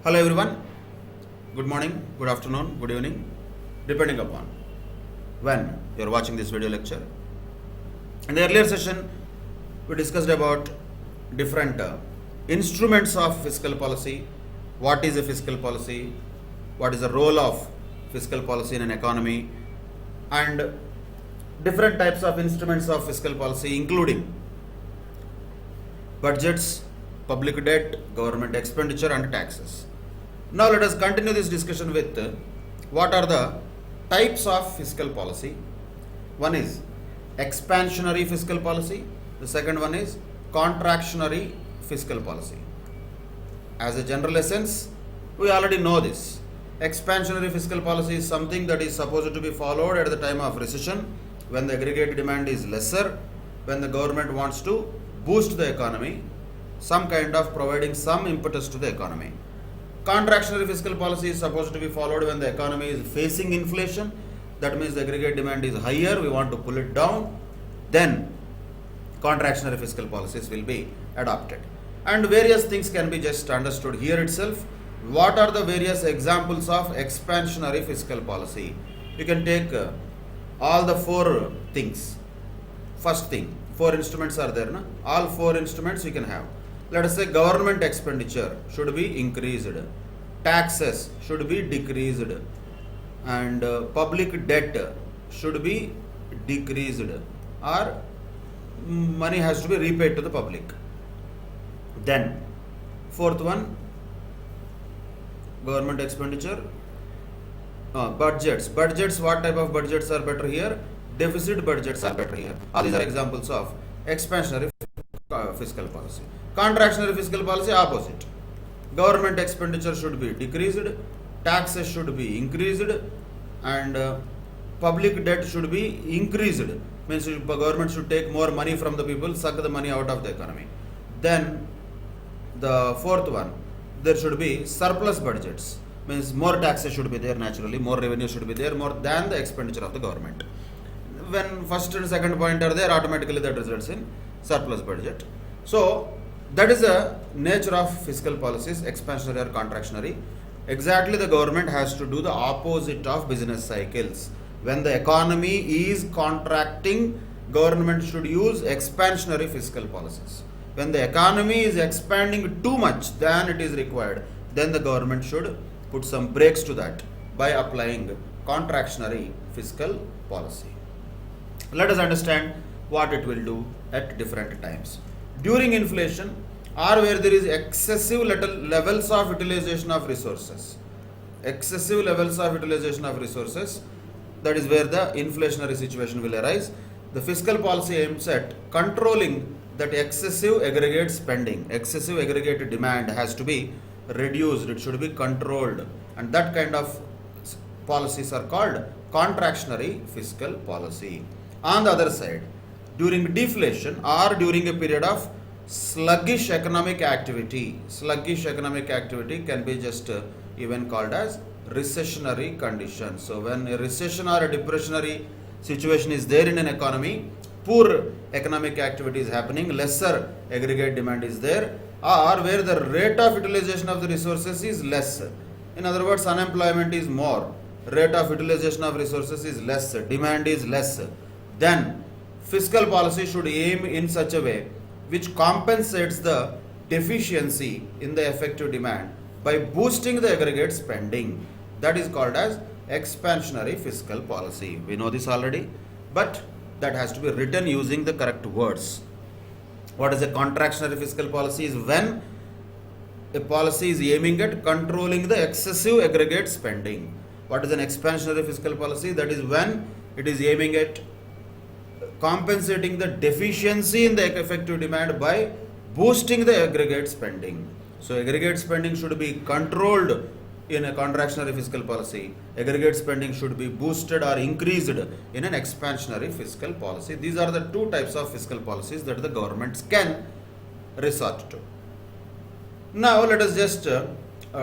Hello everyone, good morning, good afternoon, good evening, depending upon when you are watching this video lecture. In the earlier session, we discussed about different instruments of fiscal policy, what is a fiscal policy, what is the role of fiscal policy in an economy, and different types of instruments of fiscal policy, including budgets, public debt, government expenditure, and taxes. Now let us continue this discussion with what are the types of fiscal policy. One is expansionary fiscal policy. The second one is contractionary fiscal policy. As a general essence, we already know this. Expansionary fiscal policy is something that is supposed to be followed at the time of recession, when the aggregate demand is lesser, when the government wants to boost the economy, some kind of providing some impetus to the economy. Contractionary fiscal policy is supposed to be followed when the economy is facing inflation. That means the aggregate demand is higher, we want to pull it down. Then contractionary fiscal policies will be adopted. And various things can be just understood here itself. What are the various examples of expansionary fiscal policy? You can take all the four things. First thing, four instruments are there. Na? All four instruments you can have. Let us say government expenditure should be increased, taxes should be decreased, and public debt should be decreased, or money has to be repaid to the public. Then fourth one, government expenditure, budgets. Budgets, what type of budgets are better here? Deficit budgets are better here. All these are examples of expansionary fiscal policy. Contractionary fiscal policy, opposite. Government expenditure should be decreased, taxes should be increased, and public debt should be increased. Means government should take more money from the people, suck the money out of the economy. Then the fourth one, there should be surplus budgets. Means more taxes should be there naturally, more revenue should be there, more than the expenditure of the government. When first and second point are there, automatically that results in surplus budget. So that is the nature of fiscal policies, expansionary or contractionary. Exactly, the government has to do the opposite of business cycles. When the economy is contracting, government should use expansionary fiscal policies. When the economy is expanding too much than it is required, then the government should put some brakes to that by applying contractionary fiscal policy. Let us understand what it will do at different times. During inflation, or where there is excessive levels of utilization of resources. Excessive levels of utilization of resources, that is where the inflationary situation will arise. The fiscal policy aims at controlling that excessive aggregate spending, excessive aggregate demand has to be reduced, it should be controlled, and that kind of policies are called contractionary fiscal policy. On the other side, during deflation or during a period of sluggish economic activity can be just even called as recessionary condition. So when a recession or a depressionary situation is there in an economy, poor economic activity is happening, lesser aggregate demand is there, or where the rate of utilization of the resources is less. In other words, unemployment is more, rate of utilization of resources is less, demand is less. Then fiscal policy should aim in such a way which compensates the deficiency in the effective demand by boosting the aggregate spending. That is called as expansionary fiscal policy. We know this already, but that has to be written using the correct words. What is a contractionary fiscal policy? Is when a policy is aiming at controlling the excessive aggregate spending. What is an expansionary fiscal policy? That is when it is aiming at compensating the deficiency in the effective demand by boosting the aggregate spending. So aggregate spending should be controlled in a contractionary fiscal policy. Aggregate spending should be boosted or increased in an expansionary fiscal policy. These are the two types of fiscal policies that the governments can resort to. Now let us just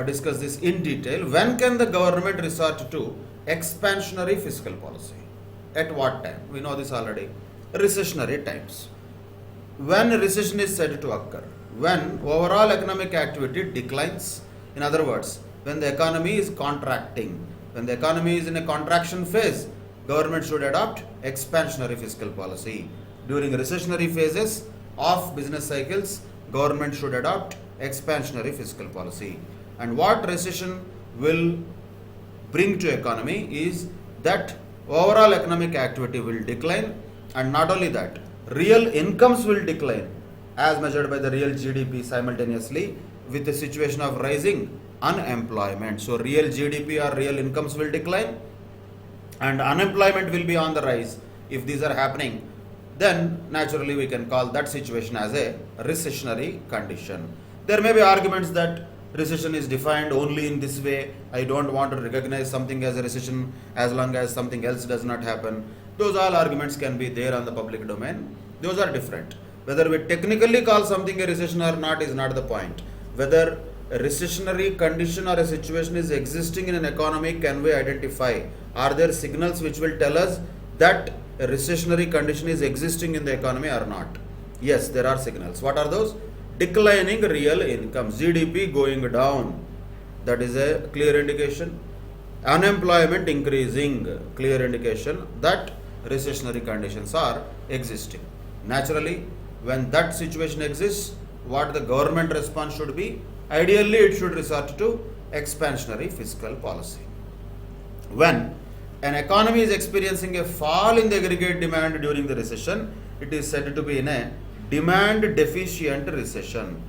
discuss this in detail. When can the government resort to expansionary fiscal policy? At what time? We know this already. Recessionary times. When recession is said to occur? When overall economic activity declines, In other words, when the economy is contracting, when the economy is in a contraction phase, government should adopt expansionary fiscal policy. During recessionary phases of business cycles, government should adopt expansionary fiscal policy. And what recession will bring to economy is that overall economic activity will decline, and not only that, real incomes will decline as measured by the real GDP simultaneously with the situation of rising unemployment. So real GDP or real incomes will decline and unemployment will be on the rise. If these are happening, then naturally we can call that situation as a recessionary condition. There may be arguments that recession is defined only in this way. I don't want to recognize something as a recession as long as something else does not happen. Those all arguments can be there on the public domain. Those are different. Whether we technically call something a recession or not is not the point. Whether a recessionary condition or a situation is existing in an economy, can we identify? Are there signals which will tell us that a recessionary condition is existing in the economy or not? Yes, there are signals. What are those? Declining real income, GDP going down, that is a clear indication. Unemployment increasing, clear indication that recessionary conditions are existing. Naturally, when that situation exists, what the government response should be? Ideally, it should resort to expansionary fiscal policy. When an economy is experiencing a fall in the aggregate demand during the recession, it is said to be in a demand deficient recession.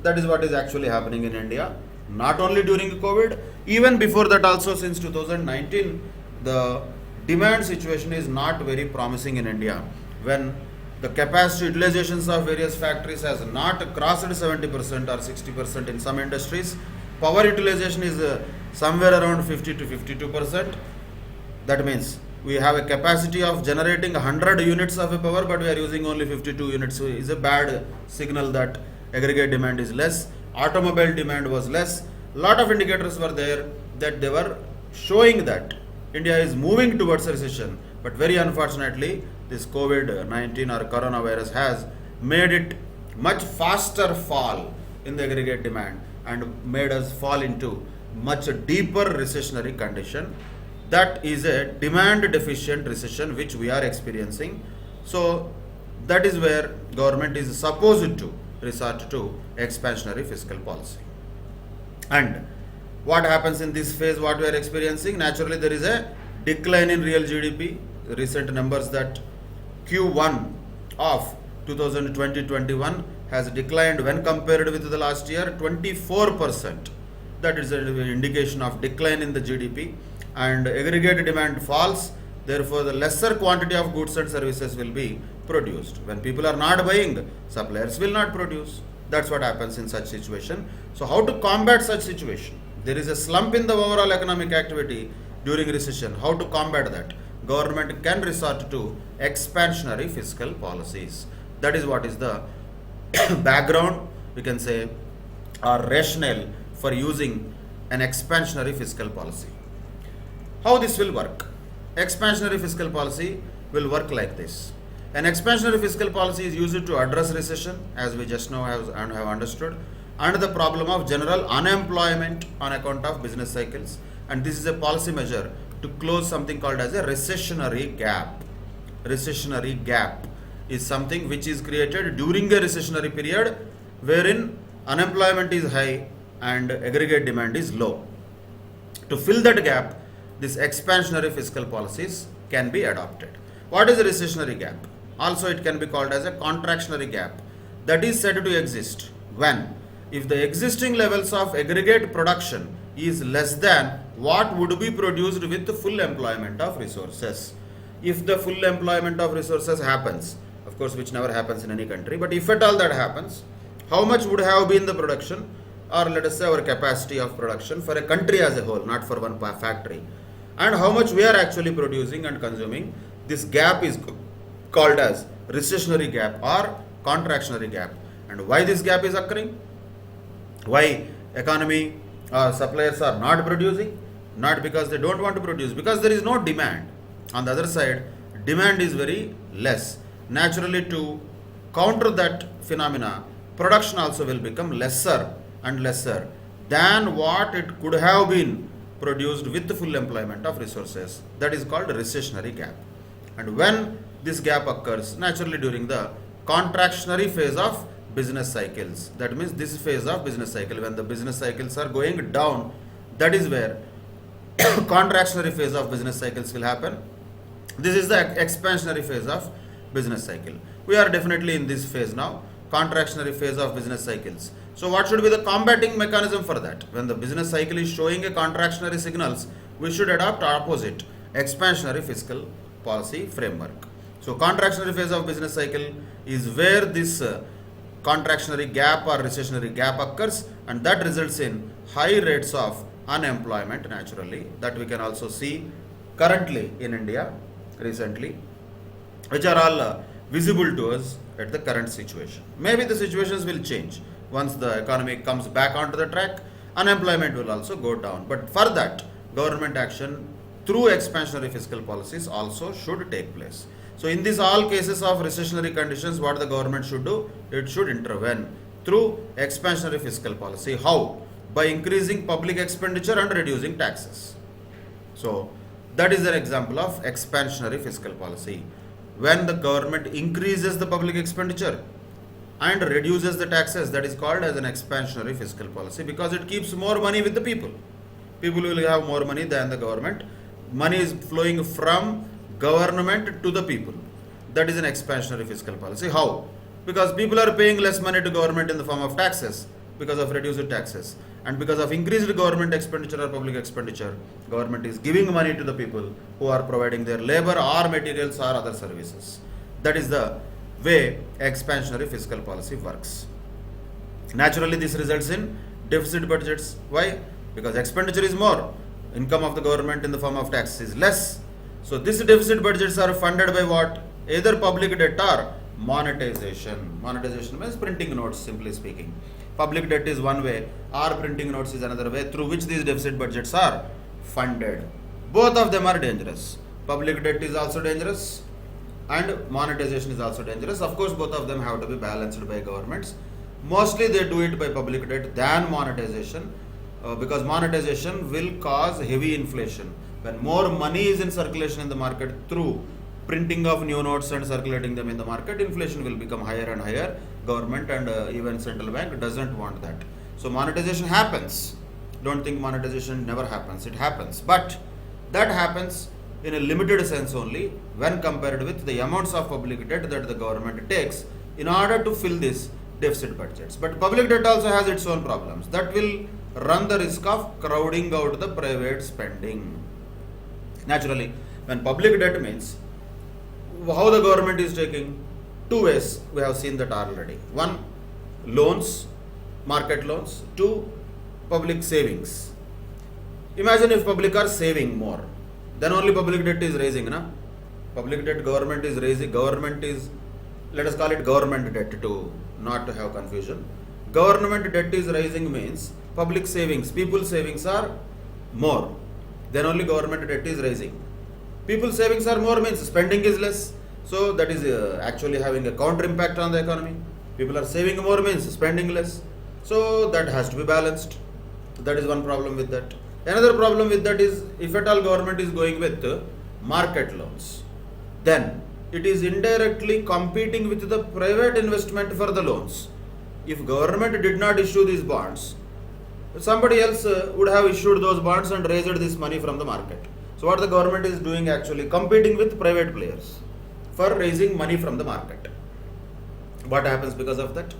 That is what is actually happening in India. Not only during COVID, even before that also, since 2019, the demand situation is not very promising in India. When the capacity utilizations of various factories has not crossed 70% or 60% in some industries. Power utilization is somewhere around 50 to 52%. That means we have a capacity of generating 100 units of a power, but we are using only 52 units. So it is a bad signal that aggregate demand is less. Automobile demand was less. Lot of indicators were there that they were showing that India is moving towards a recession. But very unfortunately, this COVID-19 or coronavirus has made it much faster fall in the aggregate demand and made us fall into much deeper recessionary condition. That is a demand deficient recession which we are experiencing. So that is where government is supposed to resort to expansionary fiscal policy. And what happens in this phase, what we are experiencing? Naturally, there is a decline in real GDP. Recent numbers that Q1 of 2020-21 has declined when compared with the last year 24%. That is an indication of decline in the GDP, and aggregate demand falls. Therefore, the lesser quantity of goods and services will be produced. When people are not buying, suppliers will not produce. That's what happens in such situation. So how to combat such situation? There is a slump in the overall economic activity during recession. How to combat that? Government can resort to expansionary fiscal policies. That is what is the background, we can say, or rationale for using an expansionary fiscal policy. How this will work? Expansionary fiscal policy will work like this. An expansionary fiscal policy is used to address recession, as we just now have understood, and the problem of general unemployment on account of business cycles. And this is a policy measure to close something called as a recessionary gap. Recessionary gap is something which is created during a recessionary period wherein unemployment is high and aggregate demand is low. To fill that gap, these expansionary fiscal policies can be adopted. What is a recessionary gap? Also, it can be called as a contractionary gap. That is said to exist when, if the existing levels of aggregate production is less than what would be produced with the full employment of resources. If the full employment of resources happens, of course, which never happens in any country, but if at all that happens, how much would have been the production, or let us say our capacity of production for a country as a whole, not for one factory, and how much we are actually producing and consuming? This gap is called as recessionary gap or contractionary gap. And why this gap is occurring? Why economy suppliers are not producing? Not because they don't want to produce, because there is no demand. On the other side, demand is very less. Naturally, to counter that phenomena, production also will become lesser and lesser. than what it could have been produced with the full employment of resources. That is called recessionary gap. And when this gap occurs, naturally during the contractionary phase of business cycles, that means this phase of business cycle, when the business cycles are going down, that is where contractionary phase of business cycles will happen. This is the expansionary phase of business cycle. We are definitely in this phase now, contractionary phase of business cycles. So what should be the combating mechanism for that? When the business cycle is showing a contractionary signals, we should adopt opposite, expansionary fiscal policy framework. So contractionary phase of business cycle is where this contractionary gap or recessionary gap occurs, and that results in high rates of unemployment naturally, that we can also see currently in India recently, which are all visible to us at the current situation. Maybe the situations will change. Once the economy comes back onto the track, unemployment will also go down. But for that, government action through expansionary fiscal policies also should take place. So in these all cases of recessionary conditions, what the government should do? It should intervene through expansionary fiscal policy. How? By increasing public expenditure and reducing taxes. So that is an example of expansionary fiscal policy. When the government increases the public expenditure and reduces the taxes, that is called as an expansionary fiscal policy, because it keeps more money with the people. People will have more money than the government. Money is flowing from government to the people. That is an expansionary fiscal policy. How? Because people are paying less money to government in the form of taxes, because of reduced taxes, and because of increased government expenditure or public expenditure, government is giving money to the people who are providing their labor or materials or other services. That is the way expansionary fiscal policy works. Naturally, this results in deficit budgets. Why? Because expenditure is more, income of the government in the form of tax is less. So these deficit budgets are funded by what? Either public debt or monetization. Monetization means printing notes, simply speaking. Public debt is one way, or printing notes is another way through which these deficit budgets are funded. Both of them are dangerous. Public debt is also dangerous and monetization is also dangerous. Of course, both of them have to be balanced by governments. Mostly they do it by public debt than monetization, because monetization will cause heavy inflation. When more money is in circulation in the market through printing of new notes and circulating them in the market, inflation will become higher and higher. Government and even central bank doesn't want that. So monetization happens. Don't think monetization never happens. It happens. But that happens in a limited sense only when compared with the amounts of public debt that the government takes in order to fill these deficit budgets. But public debt also has its own problems. That will run the risk of crowding out the private spending. Naturally, when public debt means, how the government is taking? Two ways, we have seen that already. One, loans, market loans. Two, public savings. Imagine if public are saving more, then only public debt is raising, na? Public debt government is raising, government is, let us call it government debt to not to have confusion. Government debt is rising means public savings, people savings are more, then only government debt is rising. People savings are more means spending is less. So that is actually having a counter impact on the economy. People are saving more means spending less. So that has to be balanced. That is one problem with that. Another problem with that is, if at all government is going with market loans, then it is indirectly competing with the private investment for the loans. If government did not issue these bonds, somebody else would have issued those bonds and raised this money from the market. So what the government is doing, actually competing with private players for raising money from the market. What happens because of that?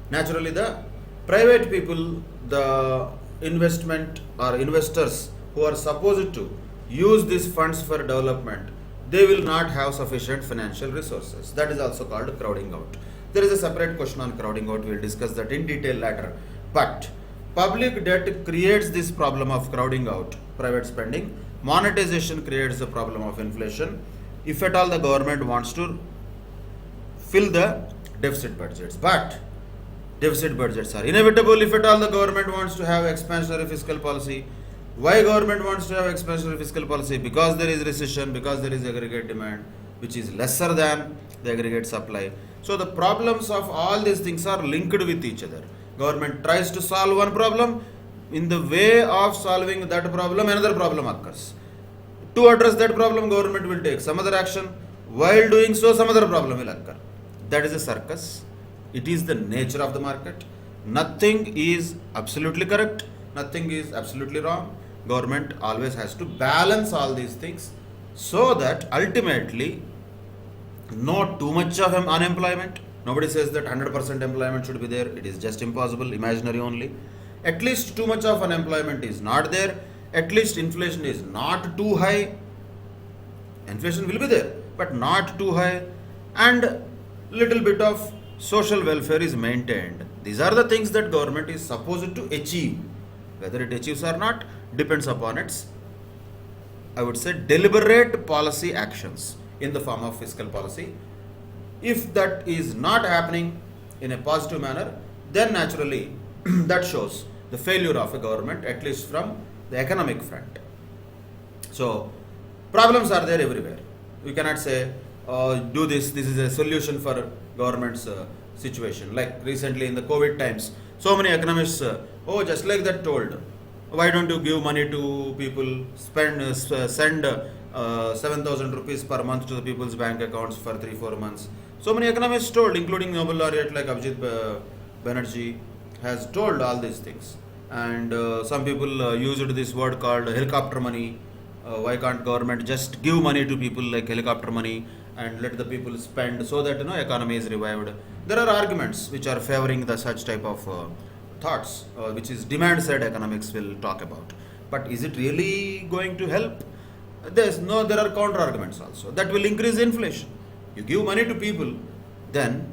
Naturally, the private people, the investment or investors who are supposed to use these funds for development, they will not have sufficient financial resources. That is also called crowding out. There is a separate question on crowding out. We will discuss that in detail later. But public debt creates this problem of crowding out private spending. Monetization creates the problem of inflation. If at all the government wants to fill the deficit budgets. But deficit budgets are inevitable if at all the government wants to have expansionary fiscal policy. Why government wants to have expansionary fiscal policy? Because there is recession, because there is aggregate demand, which is lesser than the aggregate supply. So the problems of all these things are linked with each other. Government tries to solve one problem, in the way of solving that problem, another problem occurs. To address that problem, government will take some other action. While doing so, some other problem will occur. That is a circus. It is the nature of the market. Nothing is absolutely correct. Nothing is absolutely wrong. Government always has to balance all these things so that ultimately not too much of unemployment. Nobody says that 100% employment should be there. It is just impossible, imaginary only. At least too much of unemployment is not there. At least inflation is not too high. Inflation will be there, but not too high. And little bit of social welfare is maintained. These are the things that government is supposed to achieve. Whether it achieves or not depends upon its, I would say, deliberate policy actions in the form of fiscal policy. If that is not happening in a positive manner, then naturally that shows the failure of a government, at least from the economic front. So, problems are there everywhere. We cannot say, do this is a solution for government's situation. Like recently in the COVID times, so many economists, just like that told, why don't you give money to people, send 7,000 rupees per month to the people's bank accounts for 3-4 months. So many economists told, including Nobel laureate like Abhijit Banerjee has told all these things. And some people used this word called helicopter money. Why can't government just give money to people like helicopter money and let the people spend so that economy is revived? There are arguments which are favoring the such type of thoughts, which is demand side economics will talk about. But is it really going to help? There are counter arguments also that will increase inflation. You give money to people, then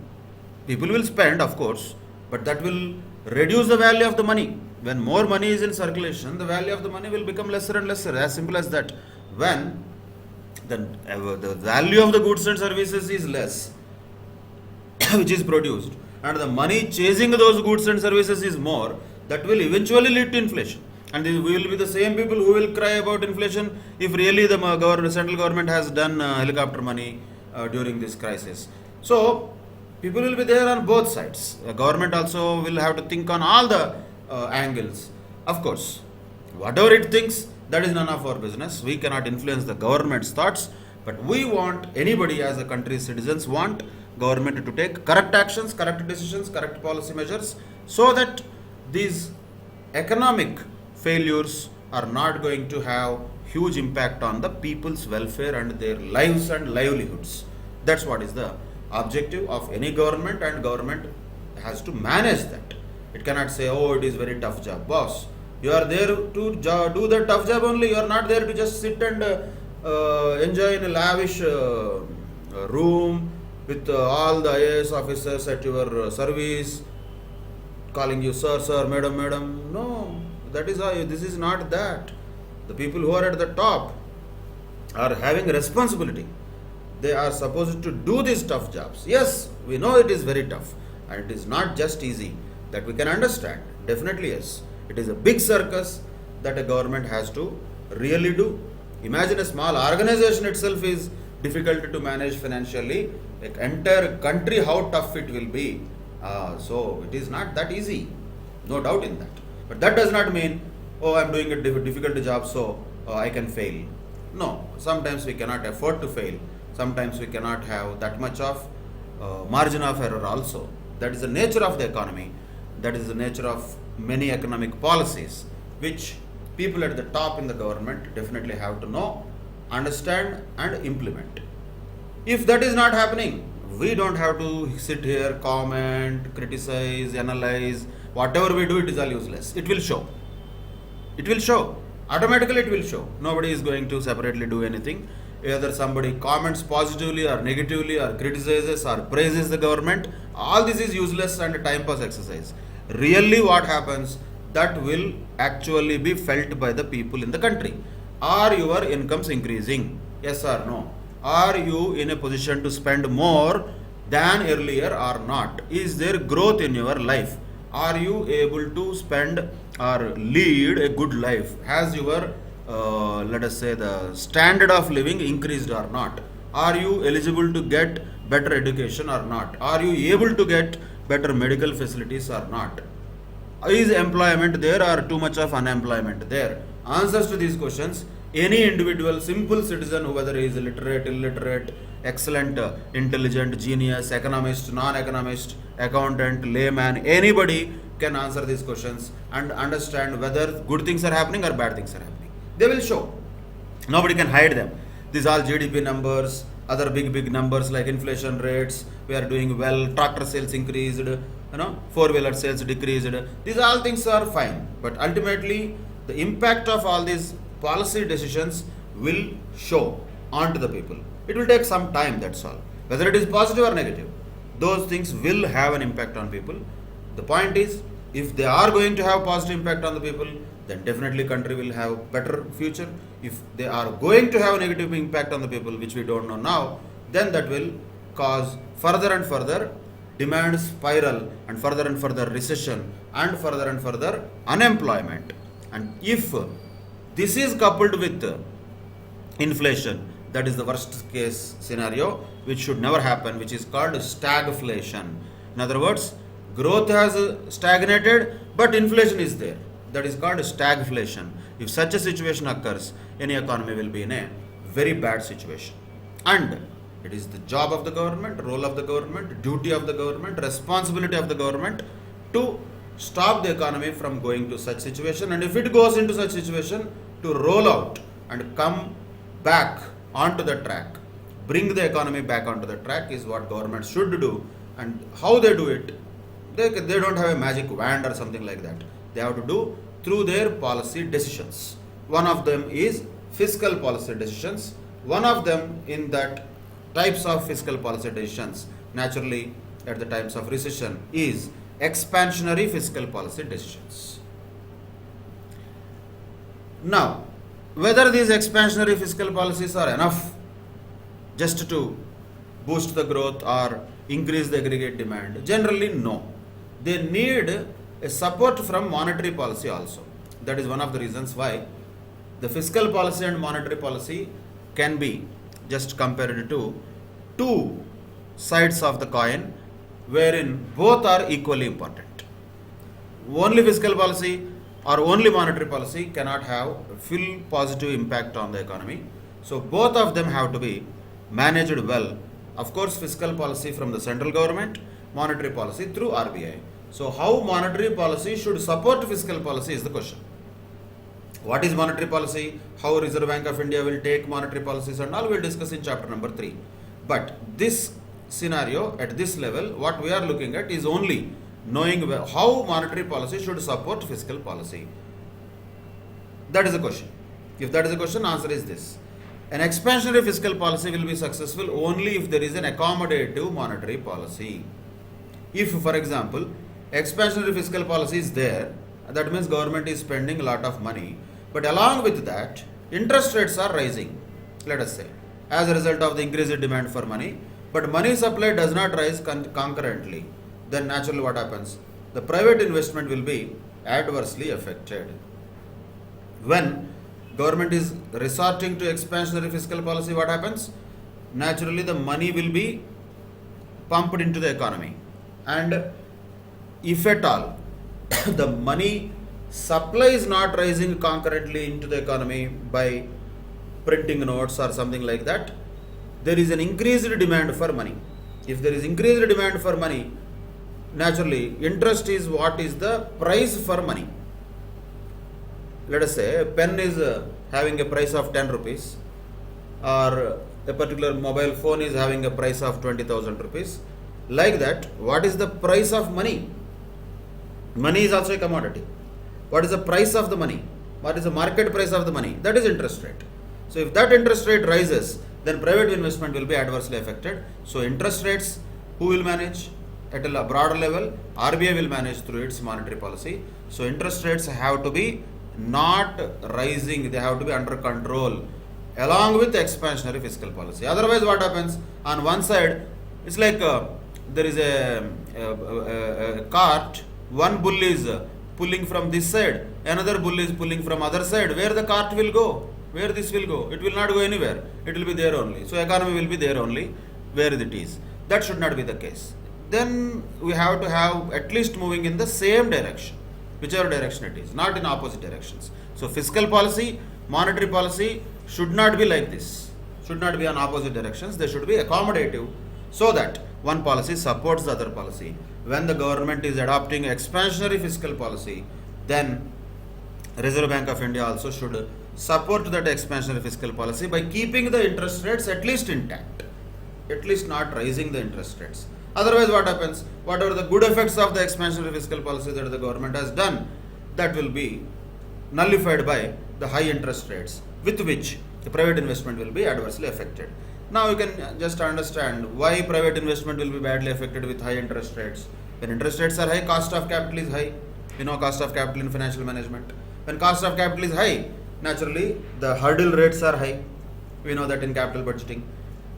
people will spend, of course, but that will reduce the value of the money. When more money is in circulation, the value of the money will become lesser and lesser. As simple as that. When the value of the goods and services is less, which is produced, and the money chasing those goods and services is more, that will eventually lead to inflation. And we will be the same people who will cry about inflation if really the central government has done helicopter money during this crisis. So, people will be there on both sides. The government also will have to think on all the angles. Of course, whatever it thinks, that is none of our business. We cannot influence the government's thoughts, but we want, anybody as a country's citizens want government to take correct actions, correct decisions, correct policy measures, so that these economic failures are not going to have huge impact on the people's welfare and their lives and livelihoods. That's what is the objective of any government, and government has to manage that. It cannot say, it is very tough job. Boss, you are there to do the tough job only. You are not there to just sit and enjoy in a lavish room with all the IAS officers at your service, calling you sir, madam. No, this is not that. The people who are at the top are having responsibility. They are supposed to do these tough jobs. Yes, we know it is very tough and it is not just easy. That we can understand. Definitely yes. It is a big circus that a government has to really do. Imagine a small organization itself is difficult to manage financially. An entire country, how tough it will be. So it is not that easy. No doubt in that. But that does not mean, I am doing a difficult job, so I can fail. No, sometimes we cannot afford to fail. Sometimes we cannot have that much of margin of error also. That is the nature of the economy. That is the nature of many economic policies, which people at the top in the government definitely have to know, understand and implement. If that is not happening, we don't have to sit here, comment, criticize, analyze. Whatever we do, it is all useless. It will show. It will show. Automatically it will show. Nobody is going to separately do anything. Either somebody comments positively or negatively or criticizes or praises the government. All this is useless and a time pass exercise. Really what happens, that will actually be felt by the people in the country. Are your incomes increasing? Yes or no? Are you in a position to spend more than earlier or not? Is there growth in your life? Are you able to spend or lead a good life? Has your, let us say, the standard of living increased or not? Are you eligible to get better education or not? Are you able to get better medical facilities or not? Is employment there or too much of unemployment there? Answers to these questions, any individual, simple citizen, who whether he is literate, illiterate, excellent, intelligent, genius, economist, non-economist, accountant, layman, anybody can answer these questions and understand whether good things are happening or bad things are happening. They will show. Nobody can hide them. These all GDP numbers, other big numbers like inflation rates, we are doing well, tractor sales increased, four-wheeler sales decreased. These all things are fine. But ultimately, the impact of all these policy decisions will show onto the people. It will take some time, that's all. Whether it is positive or negative, those things will have an impact on people. The point is, if they are going to have positive impact on the people, then definitely country will have better future. If they are going to have a negative impact on the people, which we don't know now, then that will cause further and further demand spiral and further recession and further unemployment. And if this is coupled with inflation, that is the worst case scenario, which should never happen, which is called stagflation. In other words, growth has stagnated, but inflation is there. That is called stagflation. If such a situation occurs, any economy will be in a very bad situation. And it is the job of the government, role of the government, duty of the government, responsibility of the government to stop the economy from going to such situation. And if it goes into such situation, to roll out and come back onto the track, bring the economy back onto the track is what government should do. And how they do it, they don't have a magic wand or something like that. They have to do through their policy decisions. One of them is fiscal policy decisions. One of them in that types of fiscal policy decisions, naturally at the times of recession, is expansionary fiscal policy decisions. Now, whether these expansionary fiscal policies are enough just to boost the growth or increase the aggregate demand, generally no. They need a support from monetary policy also. That is one of the reasons why the fiscal policy and monetary policy can be just compared to two sides of the coin, wherein both are equally important. Only fiscal policy or only monetary policy cannot have full positive impact on the economy. So both of them have to be managed well. Of course, fiscal policy from the central government, monetary policy through RBI. So how monetary policy should support fiscal policy is the question. What is monetary policy? How Reserve Bank of India will take monetary policies and all we'll discuss in chapter number 3. But this scenario at this level, what we are looking at is only knowing how monetary policy should support fiscal policy. That is the question. If that is the question, answer is this. An expansionary fiscal policy will be successful only if there is an accommodative monetary policy. If, for example, expansionary fiscal policy is there, that means government is spending a lot of money, but along with that, interest rates are rising, let us say, as a result of the increased demand for money, but money supply does not rise concurrently. Then naturally what happens? The private investment will be adversely affected. When government is resorting to expansionary fiscal policy, what happens? Naturally the money will be pumped into the economy. And if at all the money supply is not rising concurrently into the economy by printing notes or something like that, there is an increased demand for money. If there is increased demand for money, naturally interest is what is the price for money. Let us say a pen is having a price of 10 rupees, or a particular mobile phone is having a price of 20,000 rupees. Like that, what is the price of money? Money is also a commodity. What is the price of the money? What is the market price of the money? That is interest rate. So if that interest rate rises, then private investment will be adversely affected. So interest rates, who will manage? At a broader level, RBI will manage through its monetary policy. So interest rates have to be not rising, they have to be under control along with expansionary fiscal policy. Otherwise what happens? On one side, it's like there is a cart, one bull is pulling from this side, another bull is pulling from other side. Where the cart will go? Where this will go? It will not go anywhere. It will be there only. So economy will be there only where it is. That should not be the case. Then we have to have at least moving in the same direction. whichever direction it is, not in opposite directions. So fiscal policy, monetary policy should not be like this, should not be on opposite directions. They should be accommodative so that one policy supports the other policy. When the government is adopting expansionary fiscal policy, then Reserve Bank of India also should support that expansionary fiscal policy by keeping the interest rates at least intact, at least not raising the interest rates. Otherwise, what happens? Whatever the good effects of the expansionary fiscal policy that the government has done, that will be nullified by the high interest rates with which the private investment will be adversely affected. Now you can just understand why private investment will be badly affected with high interest rates. When interest rates are high, cost of capital is high. You know cost of capital in financial management. When cost of capital is high, naturally the hurdle rates are high. We know that in capital budgeting.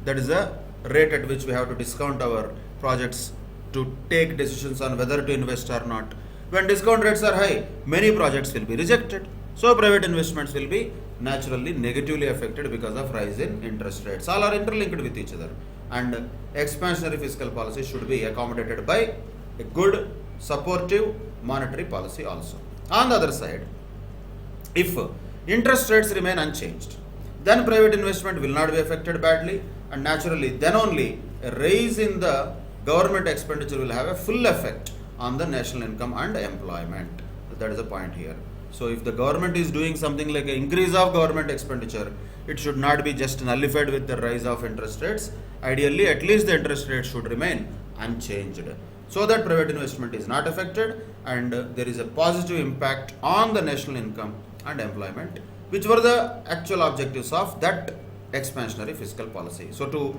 That is the rate at which we have to discount our projects to take decisions on whether to invest or not. When discount rates are high, many projects will be rejected. So private investments will be naturally negatively affected because of rise in interest rates. All are interlinked with each other. And expansionary fiscal policy should be accommodated by a good supportive monetary policy also. On the other side, if interest rates remain unchanged, then private investment will not be affected badly, and naturally then only a raise in the government expenditure will have a full effect on the national income and employment. That is the point here. So if the government is doing something like an increase of government expenditure, it should not be just nullified with the rise of interest rates. Ideally, at least the interest rate should remain unchanged, so that private investment is not affected and there is a positive impact on the national income and employment, which were the actual objectives of that expansionary fiscal policy. So to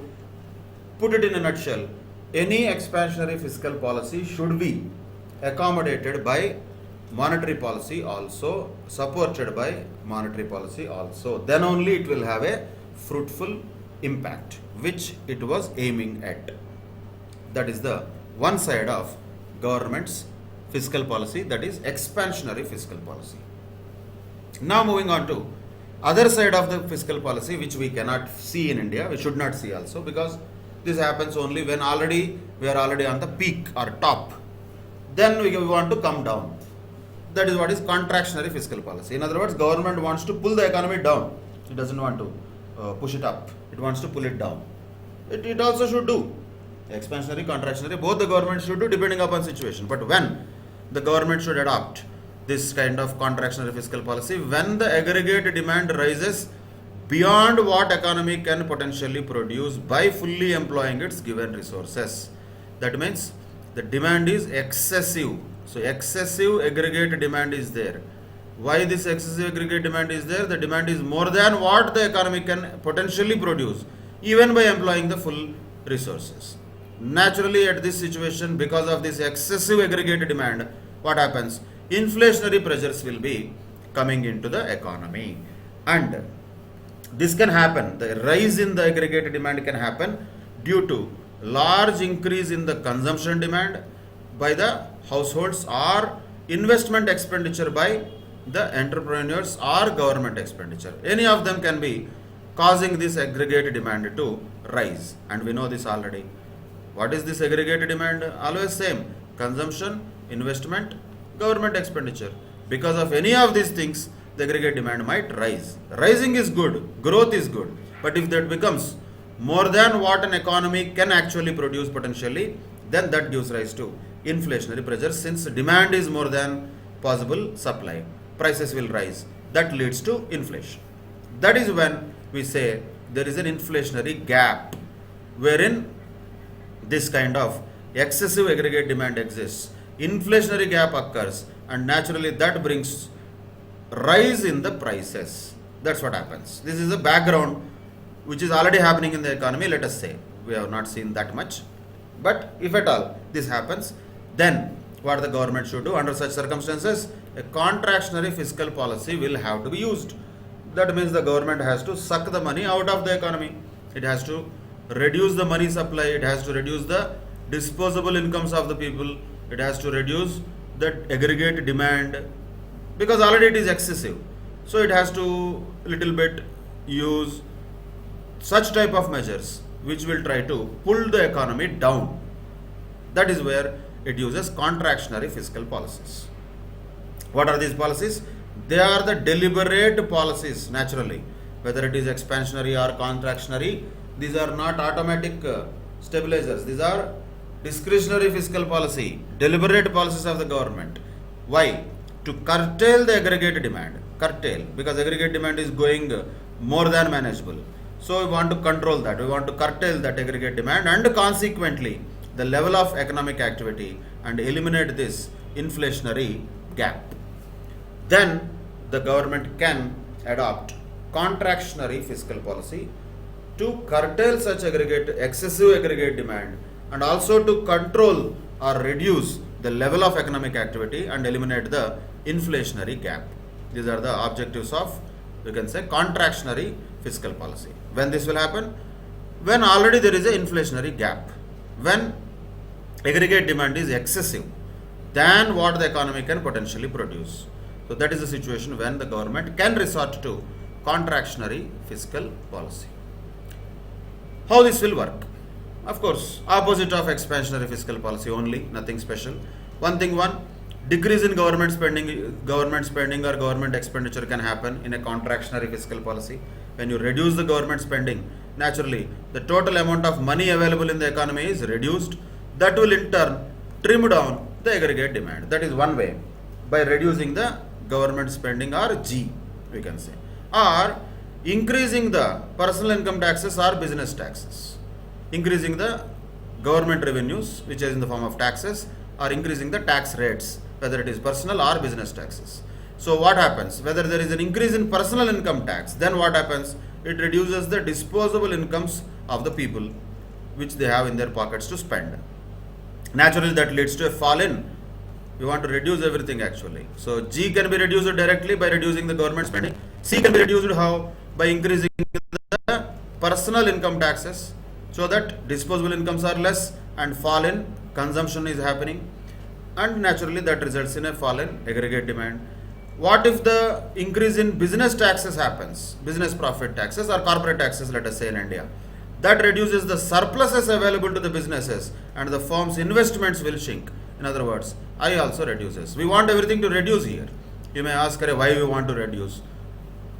put it in a nutshell, any expansionary fiscal policy should be accommodated by monetary policy also, supported by monetary policy also. Then only it will have a fruitful impact which it was aiming at. That is the one side of government's fiscal policy, that is expansionary fiscal policy. Now moving on to other side of the fiscal policy, which we cannot see in India, we should not see also, because this happens only when we are already on the peak or top. Then we want to come down. That is what is contractionary fiscal policy. In other words, government wants to pull the economy down. It doesn't want to push it up. It wants to pull it down. It also should do. Expansionary, contractionary, both the government should do depending upon situation. But when the government should adopt this kind of contractionary fiscal policy, when the aggregate demand rises beyond what economy can potentially produce by fully employing its given resources. That means the demand is excessive. So excessive aggregate demand is there. Why this excessive aggregate demand is there? The demand is more than what the economy can potentially produce, even by employing the full resources. Naturally, at this situation, because of this excessive aggregate demand, what happens? Inflationary pressures will be coming into the economy. And this can happen, the rise in the aggregate demand can happen due to large increase in the consumption demand by the households or investment expenditure by the entrepreneurs or government expenditure. Any of them can be causing this aggregate demand to rise, and we know this already. What is this aggregate demand? Always same: consumption, investment, government expenditure. Because of any of these things, the aggregate demand might rise. Rising is good, growth is good, but if that becomes more than what an economy can actually produce potentially, then that gives rise to inflationary pressure. Since demand is more than possible supply, prices will rise. That leads to inflation. That is when we say there is an inflationary gap, wherein this kind of excessive aggregate demand exists. Inflationary gap occurs, and naturally that brings rise in the prices. That's what happens. This is a background which is already happening in the economy. Let us say we have not seen that much, but if at all this happens, then what the government should do under such circumstances? A contractionary fiscal policy will have to be used. That means the government has to suck the money out of the economy. It has to reduce the money supply. It has to reduce the disposable incomes of the people. It has to reduce the aggregate demand, because already it is excessive. So it has to little bit use such type of measures which will try to pull the economy down. That is where it uses contractionary fiscal policies. What are these policies? They are the deliberate policies, naturally. Whether it is expansionary or contractionary, these are not automatic stabilizers. These are discretionary fiscal policy, deliberate policies of the government. Why? To curtail the aggregate demand. Curtail, because aggregate demand is going more than manageable. So we want to control that. We want to curtail that aggregate demand and consequently the level of economic activity and eliminate this inflationary gap. Then the government can adopt contractionary fiscal policy to curtail such excessive aggregate demand and also to control or reduce the level of economic activity and eliminate the inflationary gap. These are the objectives of, we can say, contractionary fiscal policy. When this will happen? When already there is an inflationary gap. When aggregate demand is excessive than what the economy can potentially produce. So that is the situation when the government can resort to contractionary fiscal policy. How this will work? Of course, opposite of expansionary fiscal policy only, nothing special. One, decrease in government spending or government expenditure can happen in a contractionary fiscal policy. When you reduce the government spending, naturally the total amount of money available in the economy is reduced. That will in turn trim down the aggregate demand. That is one way, by reducing the government spending, or G, we can say, or increasing the personal income taxes or business taxes, increasing the government revenues, which is in the form of taxes, or increasing the tax rates, whether it is personal or business taxes. So what happens? Whether there is an increase in personal income tax, then what happens? It reduces the disposable incomes of the people, which they have in their pockets to spend. Naturally, that leads to a fall in. We want to reduce everything actually. So G can be reduced directly by reducing the government spending. C can be reduced how? By increasing the personal income taxes, so that disposable incomes are less and fall in consumption is happening, and naturally that results in a fall in aggregate demand. What if the increase in business taxes happens, business profit taxes or corporate taxes, let us say in India? That reduces the surpluses available to the businesses and the firm's investments will shrink. In other words, I also reduces. We want everything to reduce here. You may ask, why we want to reduce?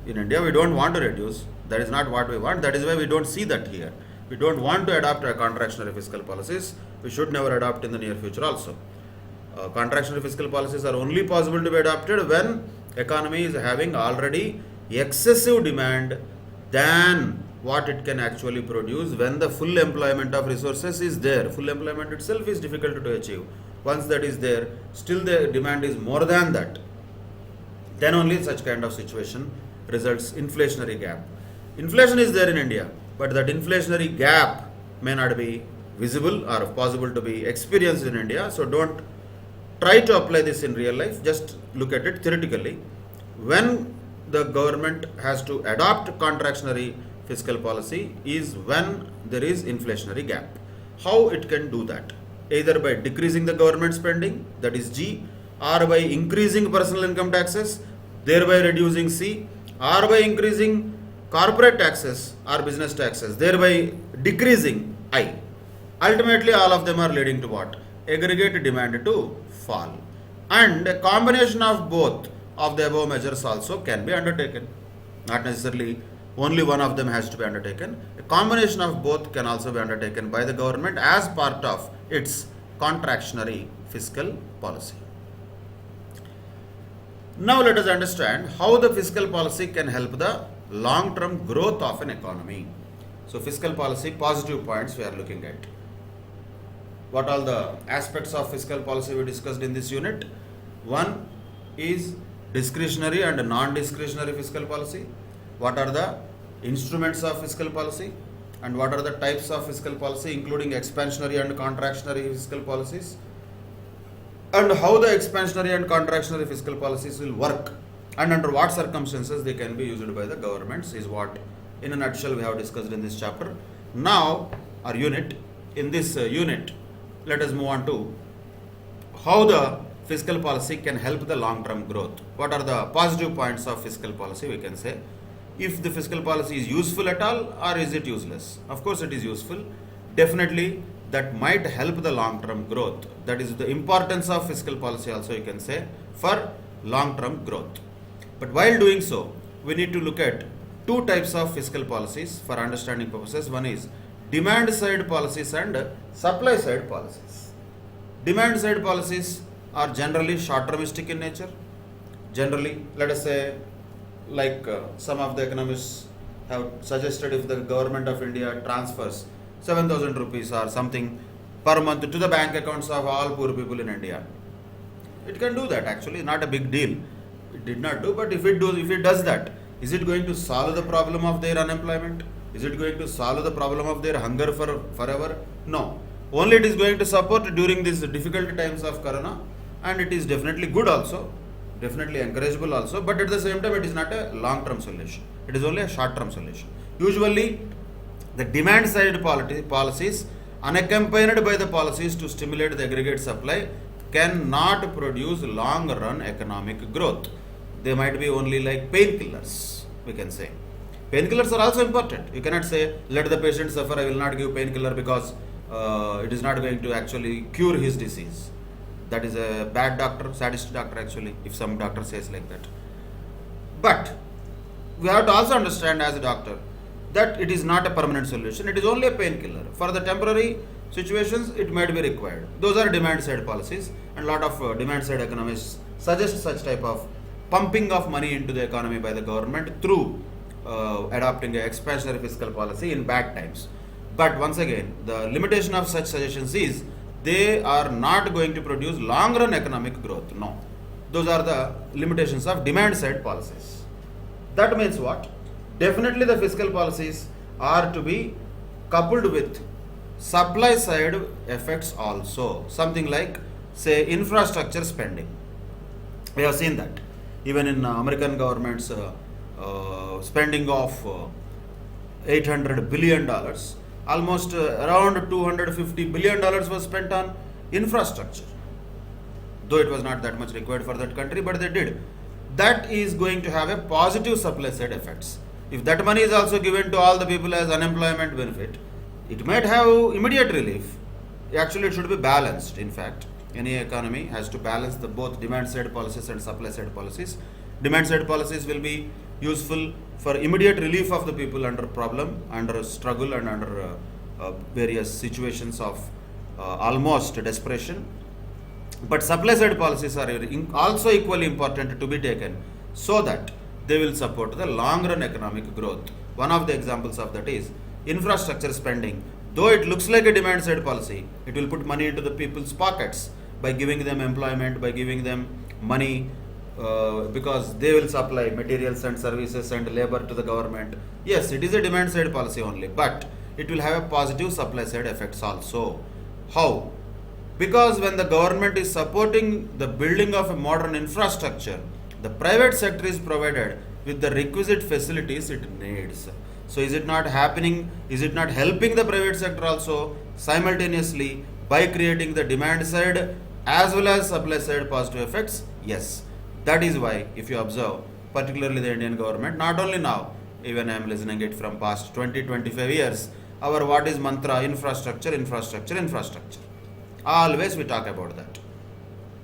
In India, we don't want to reduce. That is not what we want. That is why we don't see that here. We don't want to adopt a contractionary fiscal policies. We should never adopt in the near future also. Contractionary fiscal policies are only possible to be adopted when economy is having already excessive demand than what it can actually produce, when the full employment of resources is there. Full employment itself is difficult to achieve. Once that is there, still the demand is more than that. Then only such kind of situation results inflationary gap. Inflation is there in India, but that inflationary gap may not be visible or possible to be experienced in India. So don't try to apply this in real life, just look at it theoretically. When the government has to adopt contractionary fiscal policy is when there is inflationary gap. How it can do that? Either by decreasing the government spending, that is G, or by increasing personal income taxes, thereby reducing C, or by increasing corporate taxes or business taxes, thereby decreasing I. Ultimately, all of them are leading to what? Aggregate demand to fall. And a combination of both of the above measures also can be undertaken. Not necessarily only one of them has to be undertaken. A combination of both can also be undertaken by the government as part of its contractionary fiscal policy. Now let us understand how the fiscal policy can help the long-term growth of an economy. So fiscal policy, positive points we are looking at. What are the aspects of fiscal policy we discussed in this unit? One is discretionary and non-discretionary fiscal policy. What are the instruments of fiscal policy and what are the types of fiscal policy, including expansionary and contractionary fiscal policies, and how the expansionary and contractionary fiscal policies will work and under what circumstances they can be used by the governments is what in a nutshell we have discussed in this chapter. Now our unit, in this unit, let us move on to how the fiscal policy can help the long-term growth. What are the positive points of fiscal policy, we can say. If the fiscal policy is useful at all or is it useless? Of course it is useful. Definitely that might help the long-term growth. That is the importance of fiscal policy also, you can say, for long-term growth. But while doing so, we need to look at two types of fiscal policies for understanding purposes. One is demand side policies and supply side policies. Demand side policies are generally short-termistic in nature. Generally, let us say, like some of the economists have suggested, if the government of India transfers 7,000 rupees or something per month to the bank accounts of all poor people in India, it can do that. Actually, not a big deal. It did not do, but if it does that, is it going to solve the problem of their unemployment? Is it going to solve the problem of their hunger forever? No. Only it is going to support during these difficult times of Corona, and it is definitely good also, definitely encourageable also, but at the same time it is not a long-term solution. It is only a short-term solution. Usually, the demand side policies, unaccompanied by the policies to stimulate the aggregate supply, cannot produce long-run economic growth. They might be only like painkillers, we can say. Painkillers are also important. You cannot say, let the patient suffer, I will not give painkiller because it is not going to actually cure his disease. That is a bad doctor, sadist doctor actually, if some doctor says like that. But we have to also understand as a doctor that it is not a permanent solution. It is only a painkiller. For the temporary situations, it might be required. Those are demand side policies, and a lot of demand side economists suggest such type of pumping of money into the economy by the government through adopting an expansionary fiscal policy in bad times. But once again, the limitation of such suggestions is they are not going to produce long run economic growth. No. Those are the limitations of demand side policies. That means what? Definitely the fiscal policies are to be coupled with supply side effects also. Something like, say, infrastructure spending. We have seen that. Even in American government's spending of $800 billion, almost around $250 billion was spent on infrastructure. Though it was not that much required for that country, but they did. That is going to have a positive supply side effects. If that money is also given to all the people as unemployment benefit, it might have immediate relief. Actually, it should be balanced. In fact, any economy has to balance the both demand side policies and supply side policies. Demand side policies will be useful for immediate relief of the people under problem, under struggle, and under various situations of almost desperation. But supply side policies are also equally important to be taken so that they will support the long run economic growth. One of the examples of that is infrastructure spending. Though it looks like a demand side policy, it will put money into the people's pockets by giving them employment, by giving them money, because they will supply materials and services and labor to the government. Yes, it is a demand side policy only, but it will have a positive supply side effects also. How? Because when the government is supporting the building of a modern infrastructure, the private sector is provided with the requisite facilities it needs. So is it not happening? Is it not helping the private sector also simultaneously by creating the demand side as well as supply side positive effects? Yes. That is why, if you observe, particularly the Indian government, not only now, even I am listening it from past 20-25 years, our what is mantra? Infrastructure, infrastructure, infrastructure. Always we talk about that.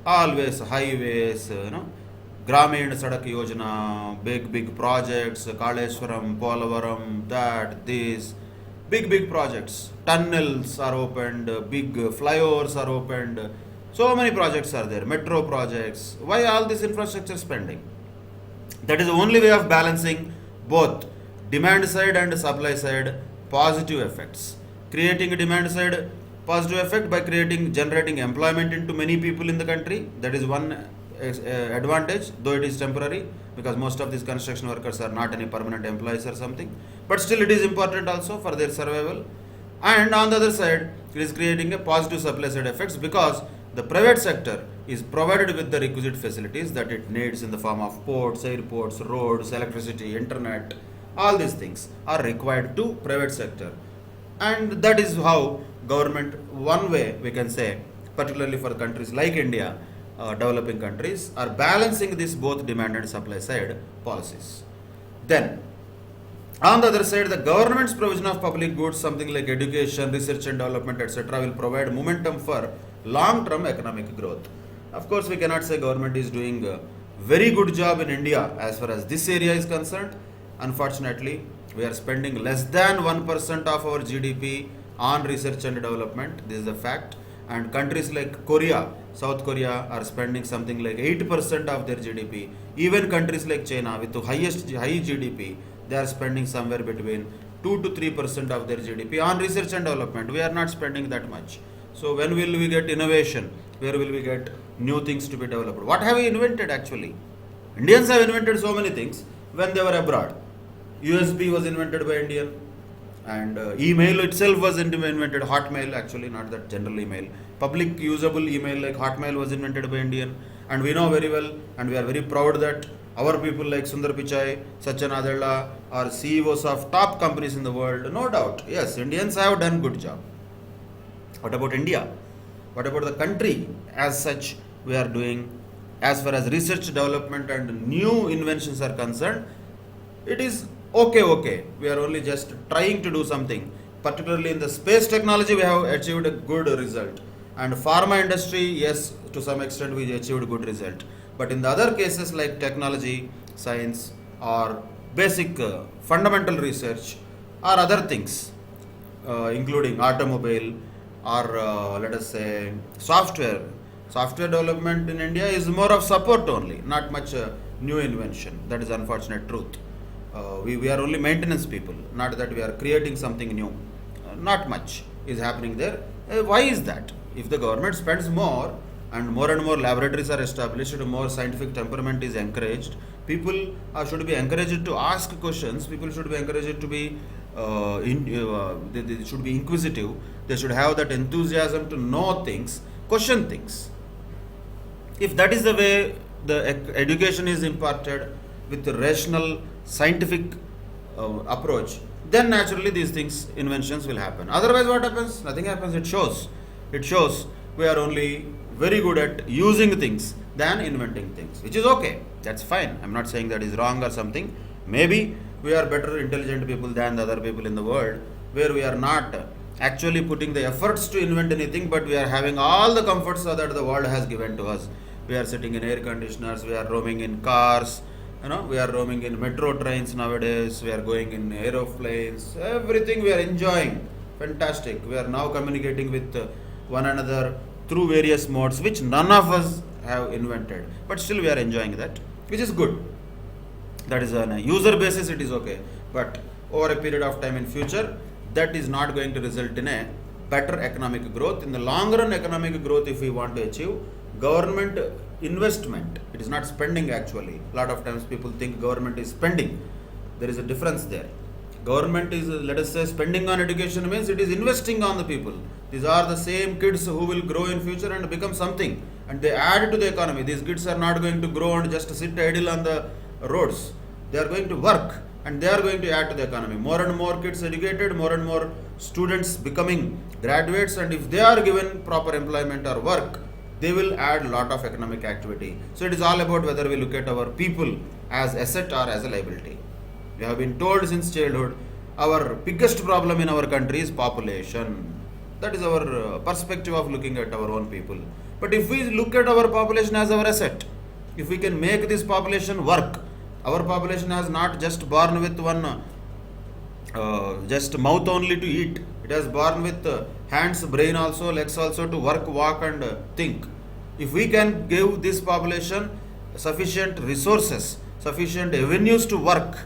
Always highways, Gramin Sadak Yojana, big projects, Kaleshwaram, Polavaram, these big projects. Tunnels are opened, big flyovers are opened. So many projects are there, metro projects. Why all this infrastructure spending? That is the only way of balancing both demand side and supply side positive effects. Creating a demand side positive effect by generating employment into many people in the country. That is one advantage, though it is temporary, because most of these construction workers are not any permanent employees or something. But still it is important also for their survival. And on the other side, it is creating a positive supply side effects because the private sector is provided with the requisite facilities that it needs in the form of ports, airports, roads, electricity, internet. All these things are required to private sector. And that is how government, one way we can say, particularly for countries like India, developing countries, are balancing this both demand and supply side policies. Then, on the other side, the government's provision of public goods, something like education, research and development, etc., will provide momentum for long-term economic growth. Of course, we cannot say government is doing very good job in India as far as this area is concerned. Unfortunately, we are spending less than 1% of our GDP on research and development. This is a fact. And countries like Korea, South Korea are spending something like 8% of their GDP. Even countries like China with the highest high GDP, they are spending somewhere between 2 to 3% of their GDP on research and development. We are not spending that much. So when will we get innovation? Where will we get new things to be developed? What have we invented actually? Indians have invented so many things when they were abroad. USB was invented by Indian, and email itself was invented. Hotmail, actually, not that general email. Public usable email like Hotmail was invented by Indian, and we know very well, and we are very proud that our people like Sundar Pichai, Sachin Nadella are CEOs of top companies in the world. No doubt, yes, Indians have done good job. What about India? What about the country as such? We are doing as far as research development and new inventions are concerned. It is okay. We are only just trying to do something. Particularly in the space technology, we have achieved a good result. And pharma industry, yes, to some extent we achieved a good result. But in the other cases like technology, science, or basic fundamental research, or other things, including automobile, or let us say software. Software development in India is more of support only, not much new invention. That is unfortunate truth. We are only maintenance people, not that we are creating something new. Not much is happening there. Why is that? If the government spends more and more laboratories are established, more scientific temperament is encouraged, people should be encouraged to ask questions, people should be encouraged to be they should be inquisitive, they should have that enthusiasm to know things, question things. If that is the way the education is imparted with the rational scientific approach, then naturally these things, inventions will happen. Otherwise, what happens? Nothing happens. It shows we are only very good at using things than inventing things, which is okay. That's fine. I'm not saying that is wrong or something. Maybe we are better intelligent people than the other people in the world, where we are not actually putting the efforts to invent anything, but we are having all the comforts that the world has given to us. We are sitting in air conditioners, we are roaming in cars, we are roaming in metro trains nowadays, we are going in aeroplanes, everything we are enjoying. Fantastic. We are now communicating with one another through various modes which none of us have invented, but still we are enjoying that, which is good. That is on a user basis, it is okay, but over a period of time in future, that is not going to result in a better economic growth. In the long run, economic growth, if we want to achieve, government investment, it is not spending actually. A lot of times people think government is spending. There is a difference there. Government is, let us say, spending on education means it is investing on the people. These are the same kids who will grow in future and become something, and they add to the economy. These kids are not going to grow and just sit idle on the roads. They are going to work and they are going to add to the economy. More and more kids educated, more and more students becoming graduates, and if they are given proper employment or work, they will add a lot of economic activity. So it is all about whether we look at our people as asset or as a liability. We have been told since childhood, our biggest problem in our country is population. That is our perspective of looking at our own people. But if we look at our population as our asset, if we can make this population work, our population has not just born with one just mouth only to eat. It has born with hands, brain also, legs also to work, walk and think. If we can give this population sufficient resources, sufficient avenues to work,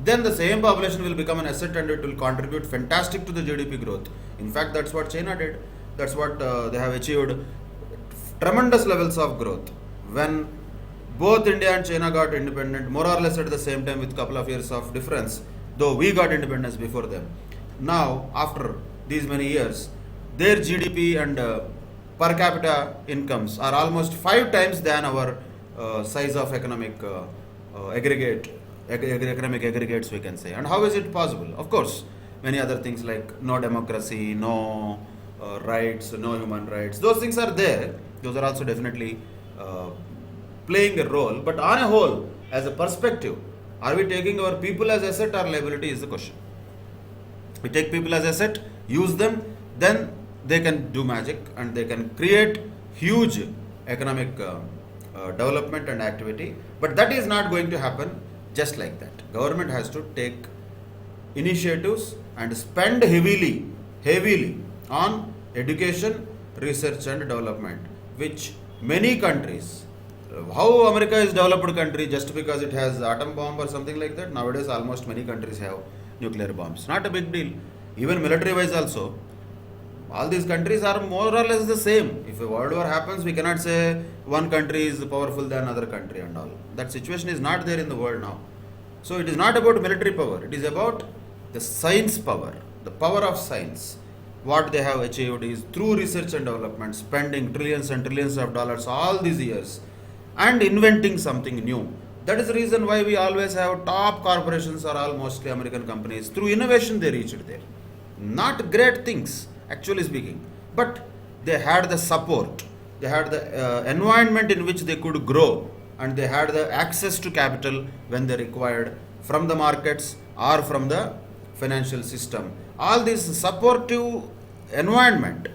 then the same population will become an asset and it will contribute fantastic to the GDP growth. In fact, that's what China did. That's what they have achieved tremendous levels of growth. When both India and China got independent, more or less at the same time with couple of years of difference, though we got independence before them. Now, after these many years, their GDP and per capita incomes are almost 5 times than our size of economic economic aggregates, we can say. And how is it possible? Of course, many other things like no democracy, no rights, no human rights. Those things are there. Those are also definitely playing a role. But on a whole, as a perspective, are we taking our people as asset or liability is the question. We take people as asset, use them, then they can do magic and they can create huge economic development and activity. But that is not going to happen just like that. Government has to take initiatives and spend heavily on education, research and development, which many countries, how America is developed country just because it has atom bomb or something like that. Nowadays almost many countries have nuclear bombs. Not a big deal. Even military wise also, all these countries are more or less the same. If a world war happens, we cannot say one country is powerful than another country and all. That situation is not there in the world now. So it is not about military power. It is about the science power, the power of science. What they have achieved is through research and development, spending trillions and trillions of dollars all these years and inventing something new. That is the reason why we always have top corporations are all mostly American companies. Through innovation they reached there. Not great things, actually speaking, but they had the support, they had the environment in which they could grow, and they had the access to capital when they required from the markets or from the financial system. All this supportive environment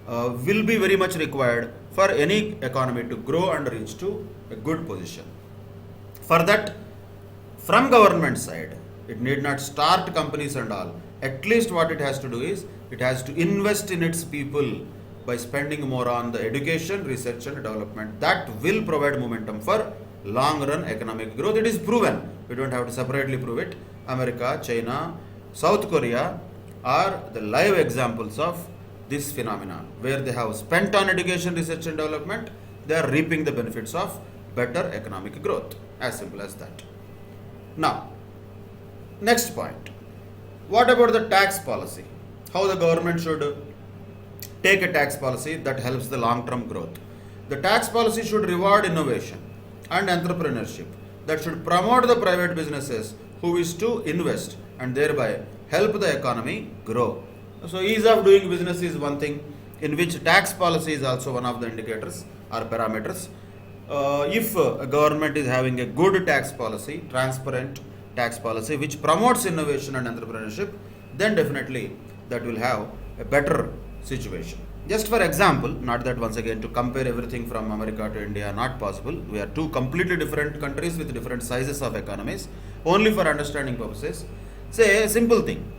will be very much required for any economy to grow and reach to a good position. For that, from government side, it need not start companies and all. At least what it has to do is, it has to invest in its people by spending more on the education, research and development. That will provide momentum for long run economic growth. It is proven. We don't have to separately prove it. America, China, South Korea are the live examples of this phenomena, where they have spent on education, research and development, they are reaping the benefits of better economic growth. As simple as that. Now, next point. What about the tax policy? How the government should take a tax policy that helps the long-term growth. The tax policy should reward innovation and entrepreneurship, that should promote the private businesses who wish to invest and thereby help the economy grow. So ease of doing business is one thing, in which tax policy is also one of the indicators or parameters. If a government is having a good tax policy, transparent tax policy which promotes innovation and entrepreneurship, then definitely that will have a better situation. Just for example, not that once again to compare everything from America to India, not possible. We are two completely different countries with different sizes of economies. Only for understanding purposes, say a simple thing.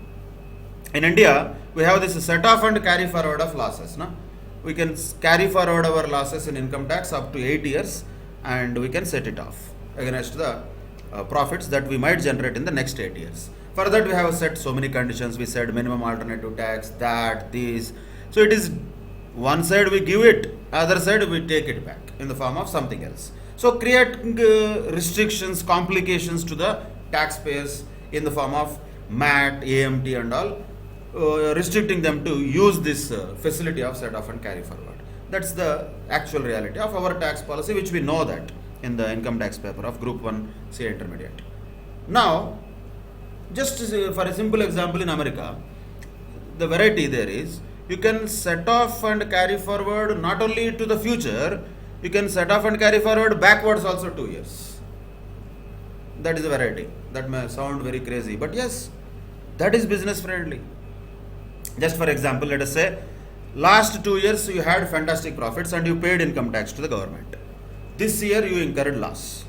In India, we have this set off and carry forward of losses. No? We can carry forward our losses in income tax up to 8 years and we can set it off against the profits that we might generate in the next 8 years. For that we have set so many conditions. We said minimum alternative tax, that, this. So it is one side we give it, other side we take it back in the form of something else. So creating restrictions, complications to the taxpayers in the form of MAT, AMT and all, restricting them to use this facility of set off and carry forward. That's the actual reality of our tax policy, which we know that in the income tax paper of Group 1 C Intermediate. Now, just for a simple example, in America, the variety there is, you can set off and carry forward not only to the future, you can set off and carry forward backwards also 2 years. That is a variety. That may sound very crazy, but yes, that is business friendly. Just for example, let us say last 2 years you had fantastic profits and you paid income tax to the government. This year you incurred loss.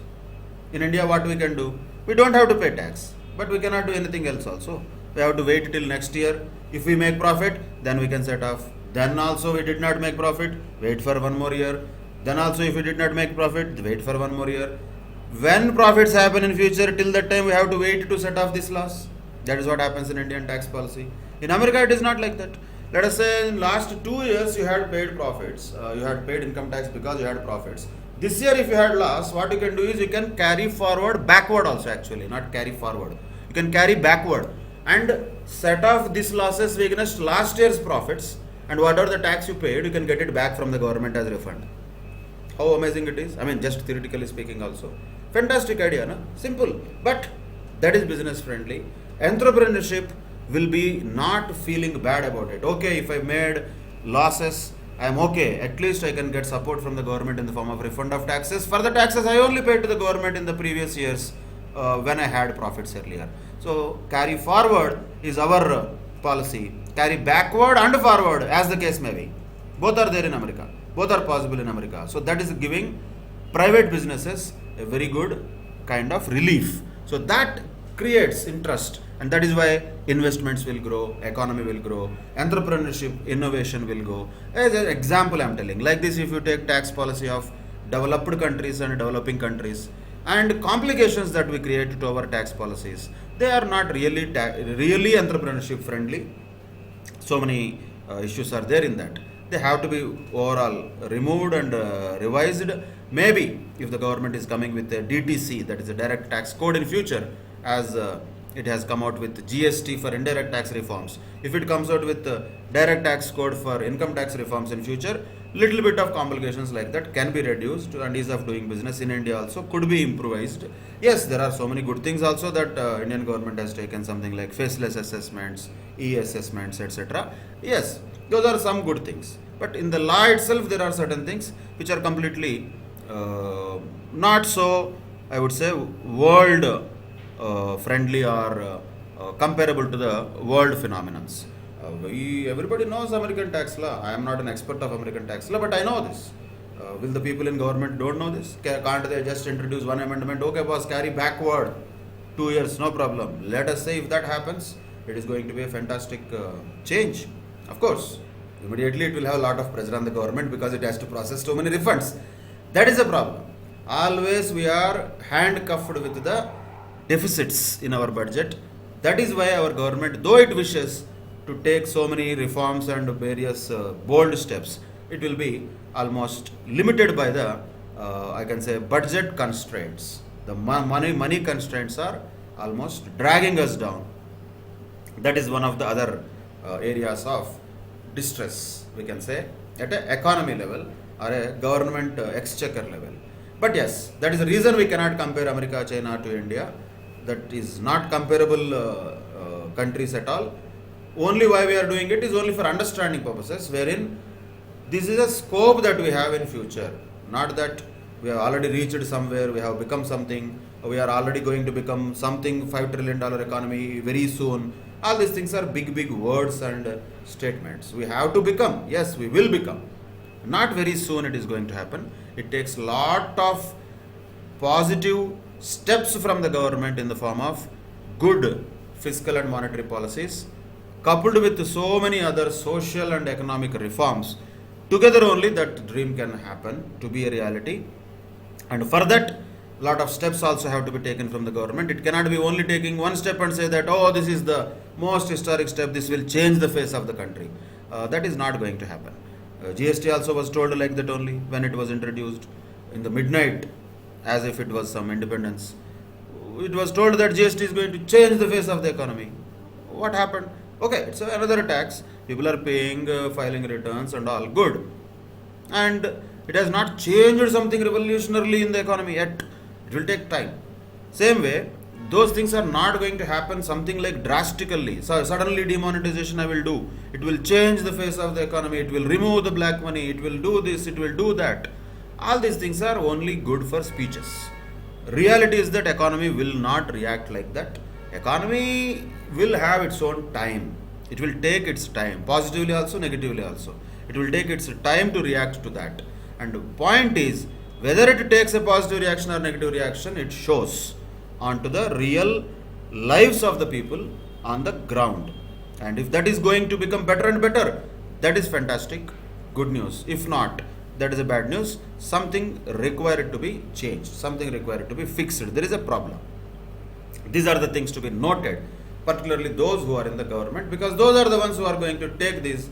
In India, what we can do? We don't have to pay tax, but we cannot do anything else also. We have to wait till next year. If we make profit, then we can set off. Then also we did not make profit, wait for 1 more year. Then also if we did not make profit, wait for 1 more year. When profits happen in future, till that time we have to wait to set off this loss. That is what happens in Indian tax policy. In America, it is not like that. Let us say in last 2 years you had paid profits, you had paid income tax because you had profits. This year if you had loss, what you can do is you can carry forward backward also, actually, not carry forward. You can carry backward and set off these losses against last year's profits, and whatever the tax you paid, you can get it back from the government as refund. How amazing it is. I mean, just theoretically speaking also. Fantastic idea, no? Simple. But that is business friendly. Entrepreneurship will be not feeling bad about it. Okay, if I made losses, I am okay. At least I can get support from the government in the form of refund of taxes. For the taxes I only paid to the government in the previous years when I had profits earlier. So carry forward is our policy. Carry backward and forward as the case may be. Both are there in America. Both are possible in America. So that is giving private businesses a very good kind of relief. So that creates interest, and that is why investments will grow, economy will grow, entrepreneurship, innovation will go. As an example, I'm telling, like this, if you take tax policy of developed countries and developing countries, and complications that we create to our tax policies, they are not really really entrepreneurship friendly. So many issues are there in that. They have to be overall removed and revised. Maybe if the government is coming with a DTC, that is a direct tax code in future, as it has come out with GST for indirect tax reforms. If it comes out with direct tax code for income tax reforms in future, little bit of complications like that can be reduced, and ease of doing business in India also could be improvised. Yes, there are so many good things also that Indian government has taken, something like faceless assessments, e-assessments, etc. Yes, those are some good things. But in the law itself, there are certain things which are completely not so, I would say, world friendly or comparable to the world phenomenons. Everybody knows American tax law. I am not an expert of American tax law, but I know this. Will the people in government don't know this? Can't they just introduce one amendment? Okay, boss, carry backward 2 years, no problem. Let us say if that happens, it is going to be a fantastic change. Of course, immediately it will have a lot of pressure on the government because it has to process too many refunds. That is a problem. Always we are handcuffed with the deficits in our budget. That is why our government, though it wishes to take so many reforms and various bold steps, it will be almost limited by the, I can say, budget constraints. The money constraints are almost dragging us down. That is one of the other areas of distress, we can say, at an economy level or a government exchequer level. But yes, that is the reason we cannot compare America, China to India. That is not comparable countries at all. Only why we are doing it is only for understanding purposes, wherein this is a scope that we have in future. Not that we have already reached somewhere, we have become something, we are already going to become something, $5 trillion economy very soon. All these things are big words and statements. We have to become, yes, we will become. Not very soon it is going to happen. It takes lot of positive steps from the government in the form of good fiscal and monetary policies, coupled with so many other social and economic reforms. Together only that dream can happen to be a reality. And for that, lot of steps also have to be taken from the government. It cannot be only taking one step and say that, oh, this is the most historic step, this will change the face of the country. That is not going to happen. GST also was told like that only when it was introduced in the midnight, as if it was some independence. It was told that GST is going to change the face of the economy. What happened? Okay, it's another tax. People are paying, filing returns and all good. And it has not changed something revolutionarily in the economy yet. It will take time. Same way, those things are not going to happen something like drastically. So suddenly demonetization I will do. It will change the face of the economy. It will remove the black money. It will do this. It will do that. All these things are only good for speeches. Reality is that economy will not react like that. Economy will have its own time. It will take its time, positively also, negatively also. It will take its time to react to that. And the point is, whether it takes a positive reaction or negative reaction, it shows onto the real lives of the people on the ground. And if that is going to become better and better, that is fantastic, good news. If not, that is a bad news. Something required to be changed, something required to be fixed. There is a problem. These are the things to be noted, particularly those who are in the government, because those are the ones who are going to take these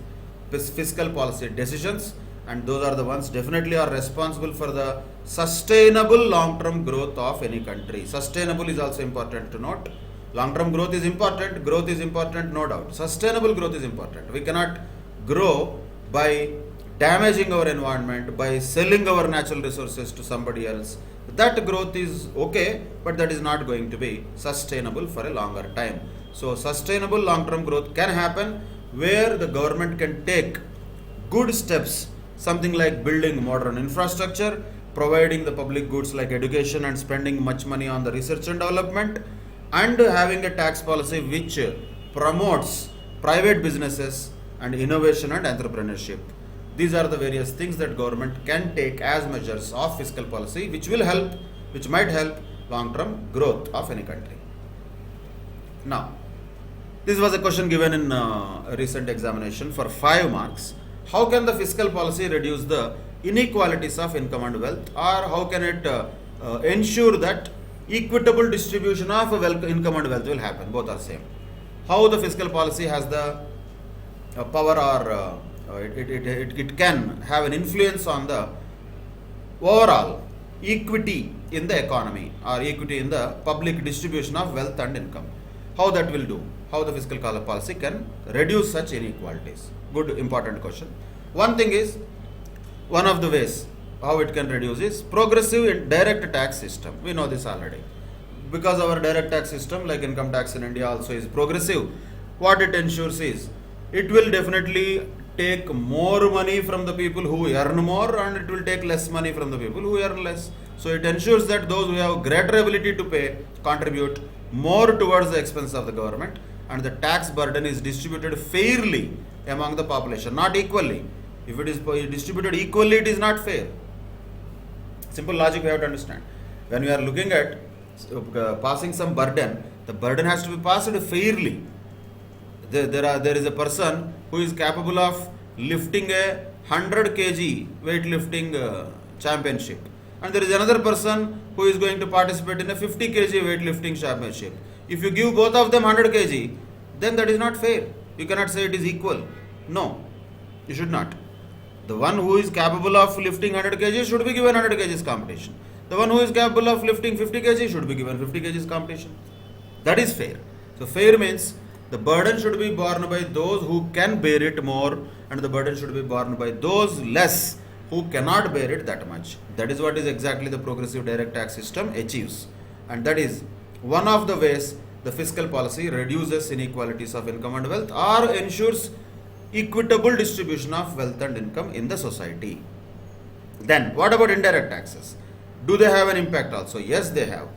fiscal policy decisions, and those are the ones definitely are responsible for the sustainable long-term growth of any country. Sustainable is also important to note. Long-term growth is important, no doubt. Sustainable growth is important. We cannot grow by damaging our environment, by selling our natural resources to somebody else. That growth is okay, but that is not going to be sustainable for a longer time. So sustainable long-term growth can happen where the government can take good steps, something like building modern infrastructure, providing the public goods like education and spending much money on the research and development, and having a tax policy which promotes private businesses and innovation and entrepreneurship. These are the various things that government can take as measures of fiscal policy, which might help long-term growth of any country. Now, this was a question given in a recent examination for 5 marks. How can the fiscal policy reduce the inequalities of income and wealth, or how can it ensure that equitable distribution of income and wealth will happen? Both are same. How the fiscal policy has the power, or it can have an influence on the overall equity in the economy, or equity in the public distribution of wealth and income. How that will do? How the fiscal policy can reduce such inequalities? Good, important question. One thing is, one of the ways how it can reduce is progressive direct tax system. We know this already. Because our direct tax system, like income tax in India, also is progressive. What it ensures is, it will definitely take more money from the people who earn more, and it will take less money from the people who earn less. So it ensures that those who have greater ability to pay contribute more towards the expense of the government, and the tax burden is distributed fairly among the population, not equally. If it is distributed equally, it is not fair. Simple logic we have to understand. When we are looking at passing some burden, the burden has to be passed fairly. There is a person who is capable of lifting a 100 kg weightlifting championship, and there is another person who is going to participate in a 50 kg weightlifting championship. If you give both of them 100 kg, then that is not fair. You cannot say it is equal. No, you should not. The one who is capable of lifting 100 kg should be given 100 kg competition. The one who is capable of lifting 50 kg should be given 50 kg competition. That is fair. So fair means the burden should be borne by those who can bear it more, and the burden should be borne by those less who cannot bear it that much. That is what is exactly the progressive direct tax system achieves. And that is one of the ways the fiscal policy reduces inequalities of income and wealth, or ensures equitable distribution of wealth and income in the society. Then, what about indirect taxes? Do they have an impact also? Yes, they have.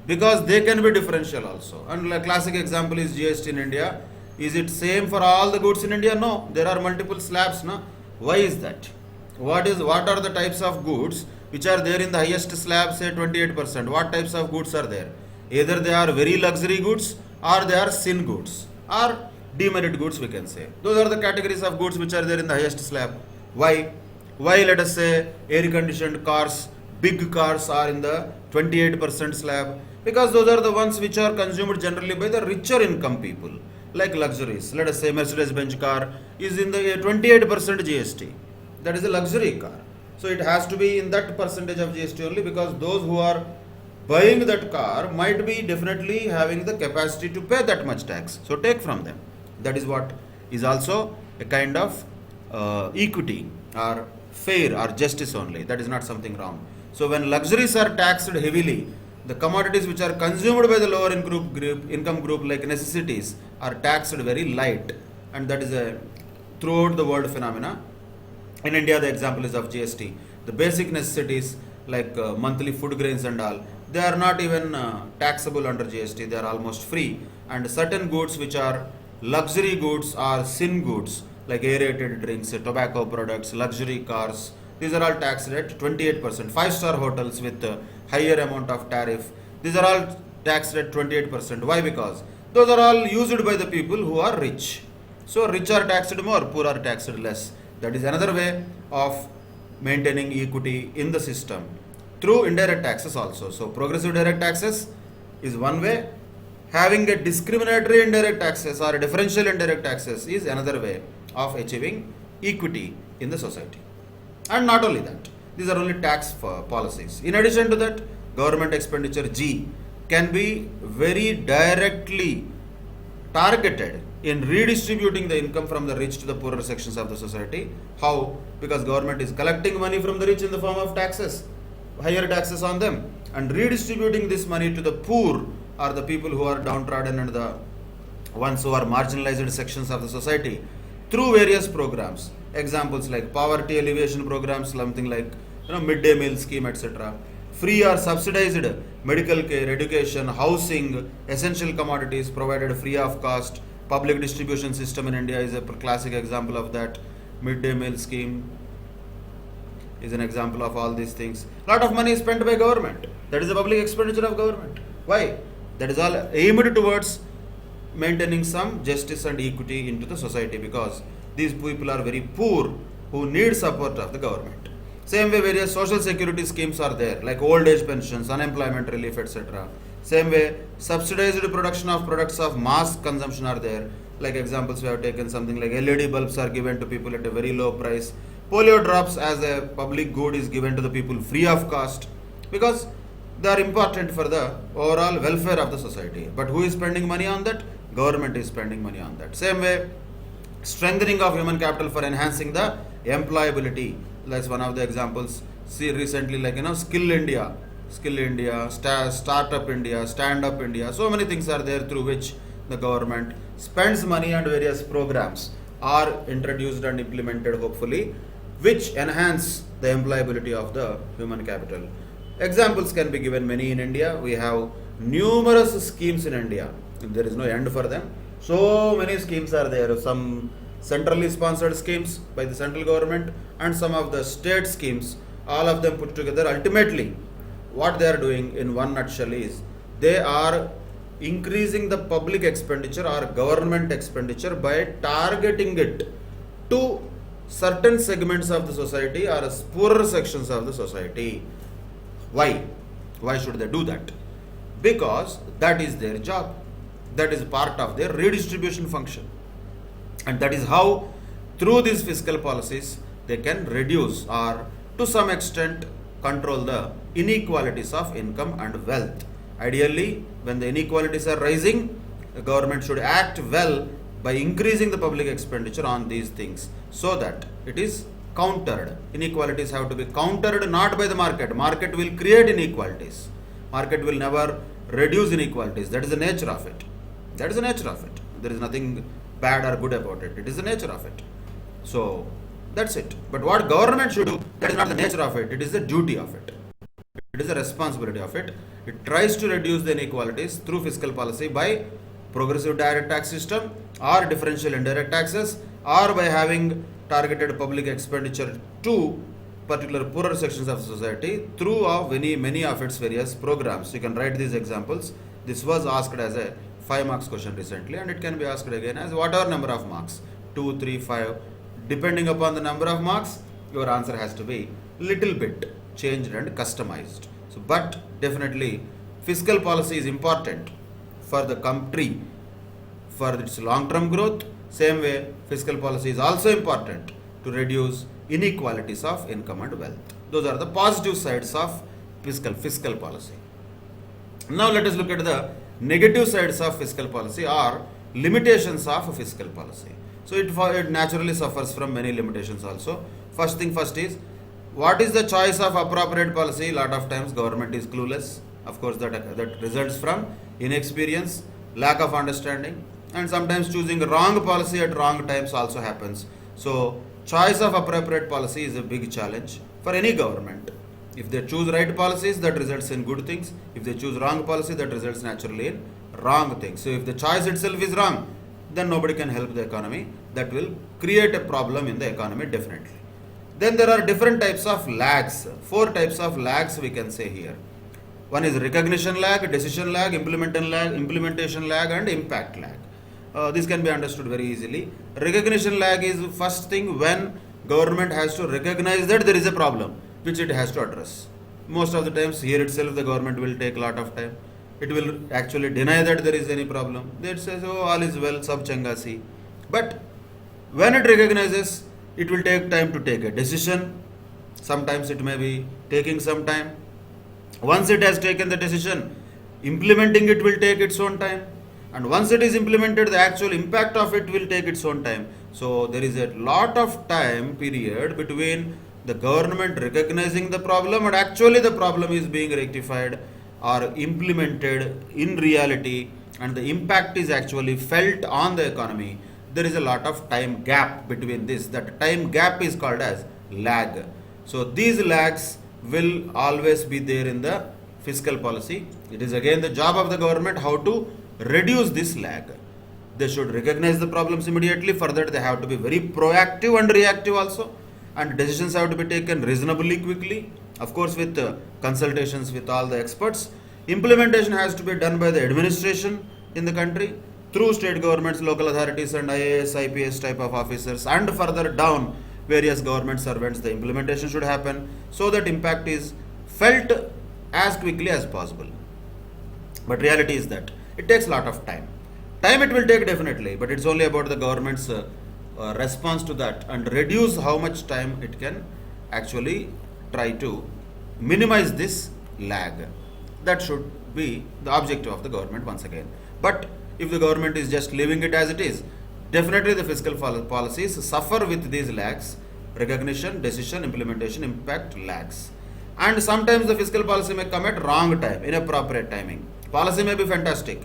Because they can be differential also. And a classic example is GST in India. Is it same for all the goods in India? No. There are multiple slabs. No? Why is that? What are the types of goods which are there in the highest slab, say 28%? What types of goods are there? Either they are very luxury goods, or they are sin goods, or demerit goods, we can say. Those are the categories of goods which are there in the highest slab. Why? Why, let us say, air conditioned cars, big cars are in the 28% slab? Because those are the ones which are consumed generally by the richer income people, like luxuries. Let us say Mercedes-Benz car is in the 28% GST. That is a luxury car. So it has to be in that percentage of GST only, because those who are buying that car might be definitely having the capacity to pay that much tax. So take from them. That is what is also a kind of equity, or fair, or justice only. That is not something wrong. So when luxuries are taxed heavily, the commodities which are consumed by the lower income group, like necessities, are taxed very light. And that is a throughout the world phenomena. In India, the example is of GST. The basic necessities like monthly food grains and all, they are not even taxable under GST. They are almost free. And certain goods which are luxury goods or sin goods, like aerated drinks, tobacco products, luxury cars, these are all taxed at 28%. 5-star hotels with higher amount of tariff, these are all taxed at 28%. Why? Because those are all used by the people who are rich. So rich are taxed more, poor are taxed less. That is another way of maintaining equity in the system through indirect taxes also. So progressive direct taxes is one way. Having a discriminatory indirect taxes or a differential indirect taxes is another way of achieving equity in the society. And not only that, these are only tax policies. In addition to that, government expenditure G can be very directly targeted in redistributing the income from the rich to the poorer sections of the society. How? Because government is collecting money from the rich in the form of taxes, higher taxes on them, and redistributing this money to the poor, or the people who are downtrodden and the ones who are marginalized sections of the society, through various programs. Examples like poverty alleviation programs, something like midday meal scheme, etc. Free or subsidized medical care, education, housing, essential commodities provided free of cost. Public distribution system in India is a classic example of that. Midday meal scheme, is an example of all these things. Lot of money is spent by government. That is the public expenditure of government. Why? That is all aimed towards maintaining some justice and equity into the society, because these people are very poor who need support of the government. Same way various social security schemes are there, like old age pensions, unemployment relief, etc. Same way subsidized production of products of mass consumption are there. Like examples we have taken, something like LED bulbs are given to people at a very low price. Polio drops as a public good is given to the people free of cost, because they are important for the overall welfare of the society. But who is spending money on that? Government is spending money on that. Same way, strengthening of human capital for enhancing the employability. That's one of the examples. See recently, like Skill India, Startup India, Stand Up India. So many things are there through which the government spends money, and various programs are introduced and implemented, hopefully, which enhance the employability of the human capital. Examples can be given many in India. We have numerous schemes in India. There is no end for them. So many schemes are there. Some centrally sponsored schemes by the central government and some of the state schemes, all of them put together. Ultimately, what they are doing in one nutshell is they are increasing the public expenditure or government expenditure by targeting it to certain segments of the society or poorer sections of the society. Why? Why should they do that? Because that is their job. That is part of their redistribution function. And that is how, through these fiscal policies, they can reduce or to some extent control the inequalities of income and wealth. Ideally, when the inequalities are rising, the government should act well by increasing the public expenditure on these things so that it is countered. Inequalities have to be countered not by the market. Market will create inequalities. Market will never reduce inequalities. That is the nature of it. That is the nature of it. There is nothing bad or good about it. It is the nature of it. So that's it. But what government should do, that is not the nature of it. It is the duty of it. It is the responsibility of it. It tries to reduce the inequalities through fiscal policy by progressive direct tax system or differential indirect taxes, or by having targeted public expenditure to particular poorer sections of society through many of its various programs. You can write these examples. This was asked as a 5 marks question recently, and it can be asked again as whatever number of marks, 2, 3, 5. Depending upon the number of marks, your answer has to be little bit changed and customized. So, but definitely fiscal policy is important for the country, for its long-term growth. Same way, fiscal policy is also important to reduce inequalities of income and wealth. Those are the positive sides of fiscal policy. Now let us look at the negative sides of fiscal policy or limitations of fiscal policy. So it naturally suffers from many limitations also. First thing first is, what is the choice of appropriate policy? Lot of times government is clueless. Of course, that results from inexperience, lack of understanding, and sometimes choosing wrong policy at wrong times also happens. So choice of appropriate policy is a big challenge for any government. If they choose right policies, that results in good things. If they choose wrong policy, that results naturally in wrong things. So if the choice itself is wrong, then nobody can help the economy. That will create a problem in the economy definitely. Then there are different types of lags. 4 types of lags we can say here. One is recognition lag, decision lag, implementation lag, and impact lag. This can be understood very easily. Recognition lag is first thing when government has to recognize that there is a problem which it has to address. Most of the times here itself the government will take a lot of time. It will actually deny that there is any problem. It says, oh, all is well, sab changa si. But when it recognizes, it will take time to take a decision. Sometimes it may be taking some time. Once it has taken the decision, implementing it will take its own time. And once it is implemented, the actual impact of it will take its own time. So there is a lot of time period between the government recognizing the problem and actually the problem is being rectified or implemented in reality, and the impact is actually felt on the economy. There is a lot of time gap between this. That time gap is called as lag. So these lags will always be there in the fiscal policy. It is again the job of the government how to reduce this lag. They should recognize the problems immediately. For that, they have to be very proactive and reactive also. and decisions have to be taken reasonably quickly, of course with consultations with all the experts. Implementation has to be done by the administration in the country through state governments, local authorities and IAS, IPS type of officers, and further down various government servants. The implementation should happen so that impact is felt as quickly as possible. But reality is that it takes a lot of time. Time it will take definitely, but it's only about the government's response to that and reduce how much time it can actually try to minimize this lag. That should be the objective of the government once again. But if the government is just leaving it as it is, definitely the fiscal policies suffer with these lags: recognition, decision, implementation, impact lags. And sometimes the fiscal policy may come at wrong time, inappropriate timing. Policy may be fantastic.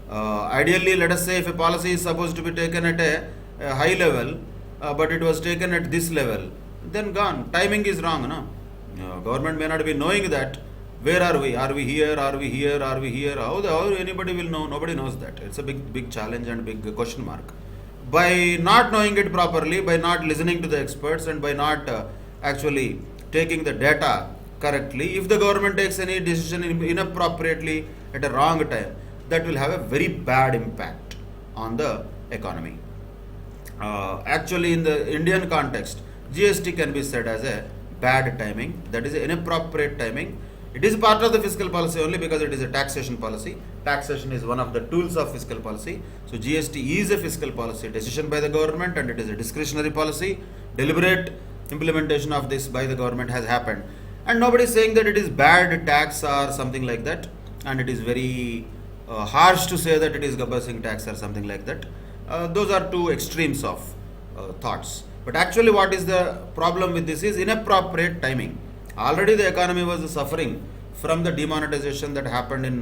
Ideally, let us say if a policy is supposed to be taken at a high level, but it was taken at this level, then gone. Timing is wrong. No? Government may not be knowing that. Where are we? Are we here? Are we here? Are we here? How anybody will know? Nobody knows that. It's a big challenge and big question mark. By not knowing it properly, by not listening to the experts, and by not actually taking the data correctly, if the government takes any decision inappropriately at a wrong time, that will have a very bad impact on the economy. Actually, in the Indian context, GST can be said as a bad timing, that is inappropriate timing. It is part of the fiscal policy only because it is a taxation policy. Taxation is one of the tools of fiscal policy. So GST is a fiscal policy decision by the government, and it is a discretionary policy. Deliberate implementation of this by the government has happened. And nobody is saying that it is bad tax or something like that. And it is very harsh to say that it is Gabbar Singh tax or something like that. Those are two extremes of thoughts. But actually what is the problem with this is inappropriate timing. Already the economy was suffering from the demonetization that happened in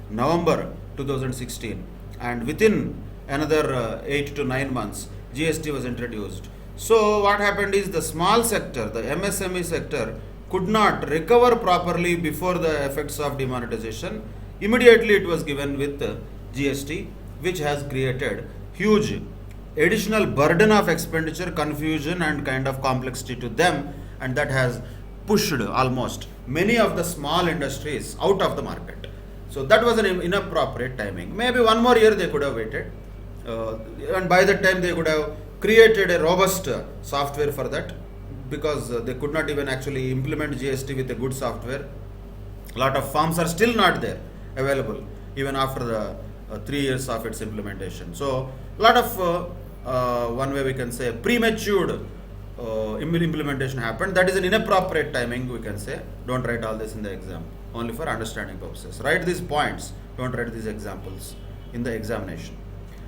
November 2016, and within another 8 to 9 months GST was introduced. So what happened is the small sector, the MSME sector, could not recover properly before the effects of demonetization. Immediately it was given with GST, which has created huge additional burden of expenditure, confusion and kind of complexity to them, and that has pushed almost many of the small industries out of the market. So that was an inappropriate timing. Maybe one more year they could have waited, and by that time they could have created a robust software for that, because they could not even actually implement GST with a good software. A lot of forms are still not there available even after the 3 years of its implementation. So a lot of one way we can say premature implementation happened. That is an inappropriate timing, we can say. Don't write all this in the exam, only for understanding purposes. Write these points, don't write these examples in the examination.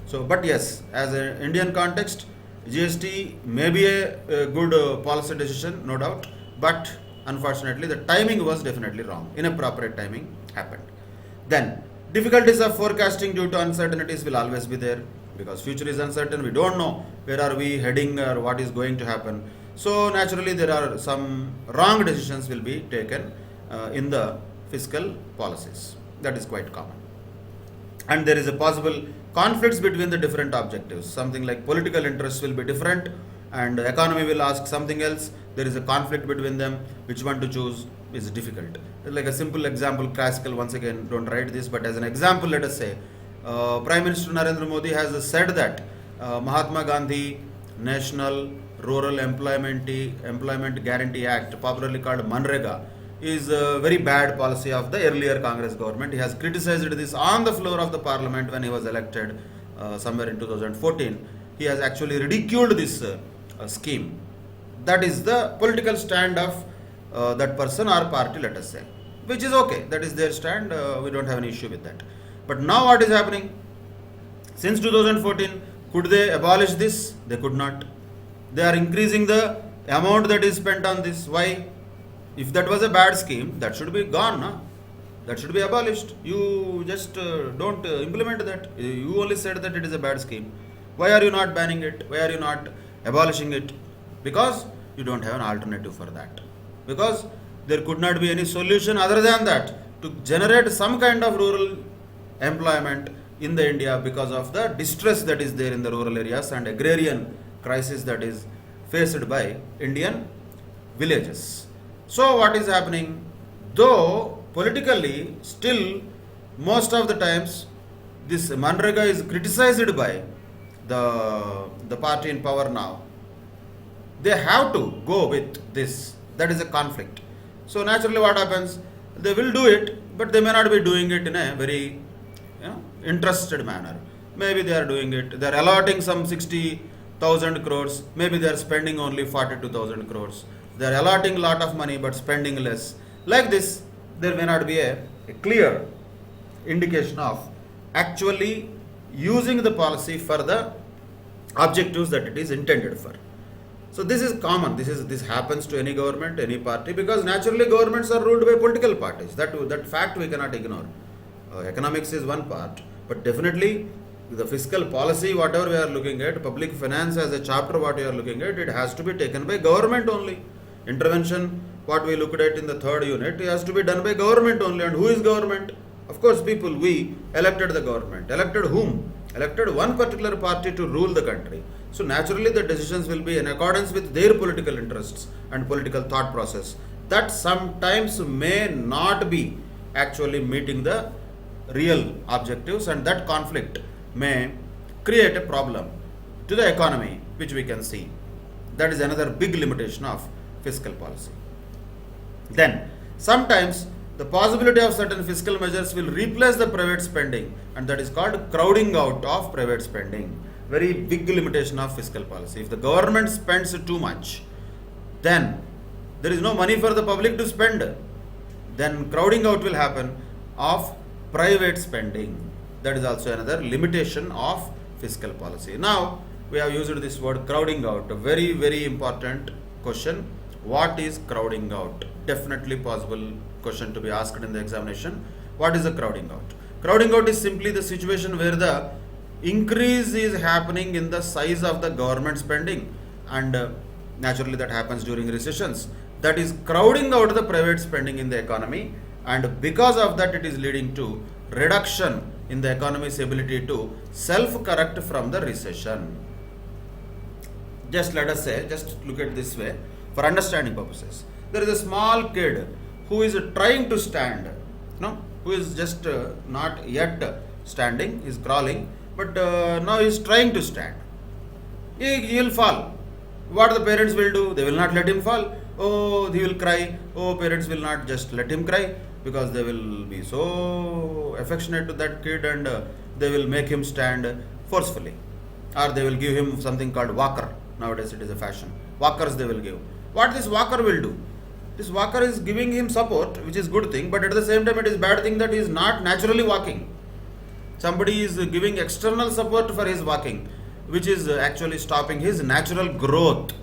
So, but yes, as an Indian context, GST may be a good policy decision, no doubt, but unfortunately the timing was definitely wrong. Inappropriate timing happened. Then, difficulties of forecasting due to uncertainties will always be there, because future is uncertain. We don't know where are we heading or what is going to happen. So naturally there are some wrong decisions will be taken in the fiscal policies. That is quite common. And there is a possible conflicts between the different objectives. Something like political interests will be different and economy will ask something else. There is a conflict between them. Which one to choose is difficult. Like a simple example, classical, once again, don't write this, but as an example, let us say Prime Minister Narendra Modi has said that Mahatma Gandhi National Rural Employment Guarantee Act, popularly called Manrega, is a very bad policy of the earlier Congress government. He has criticized this on the floor of the parliament when he was elected somewhere in 2014. He has actually ridiculed this scheme. That is the political stand of that person or party, let us say, which is okay. That is their stand. We don't have any issue with that. But now what is happening? Since 2014, could they abolish this? They could not. They are increasing the amount that is spent on this. Why? If that was a bad scheme, that should be gone. No? That should be abolished. You just don't implement that. You only said that it is a bad scheme. Why are you not banning it? Why are you not abolishing it? Because you don't have an alternative for that. Because there could not be any solution other than that to generate some kind of rural employment in the India, because of the distress that is there in the rural areas and agrarian crisis that is faced by Indian villages. So what is happening? Though politically, still most of the times this Manrega is criticized by the party in power now. They have to go with this. That is a conflict. So naturally, what happens? They will do it, but they may not be doing it in a very interested manner. Maybe they are doing it. They are allotting some 60,000 crores. Maybe they are spending only 42,000 crores. They are allotting a lot of money but spending less. Like this, there may not be a clear indication of actually using the policy for the objectives that it is intended for. So this is common. This happens to any government, any party, because naturally governments are ruled by political parties. That fact we cannot ignore. Economics is one part, but definitely the fiscal policy, whatever we are looking at, public finance as a chapter, what we are looking at, it has to be taken by government only. Intervention, what we looked at in the third unit, it has to be done by government only. And who is government? Of course, people. We elected the government. Elected whom? Elected one particular party to rule the country. So naturally the decisions will be in accordance with their political interests and political thought process. That sometimes may not be actually meeting the real objectives, and that conflict may create a problem to the economy, which we can see. That is another big limitation of fiscal policy. Then sometimes the possibility of certain fiscal measures will replace the private spending, and that is called crowding out of private spending. Very big limitation of fiscal policy. If the government spends too much, then there is no money for the public to spend. Then crowding out will happen of private spending. That is also another limitation of fiscal policy. Now we have used this word crowding out. A very, very important question. What is crowding out? Definitely possible question to be asked in the examination. What is the crowding out? Crowding out is simply the situation where the increase is happening in the size of the government spending, and naturally that happens during recessions. That is crowding out the private spending in the economy, and because of that it is leading to reduction in the economy's ability to self-correct from the recession. Just let us say, just look at this way for understanding purposes. There is a small kid who is trying to stand, who is just not yet standing, is crawling, but now he is trying to stand. He will fall. What the parents will do? They will not let him fall. Oh, he will cry. Oh, parents will not just let him cry, because they will be so affectionate to that kid, and they will make him stand forcefully. Or they will give him something called walker. Nowadays it is a fashion. Walkers they will give. What this walker will do? This walker is giving him support, which is good thing, but at the same time it is bad thing that he is not naturally walking. Somebody is giving external support for his walking, which is actually stopping his natural growth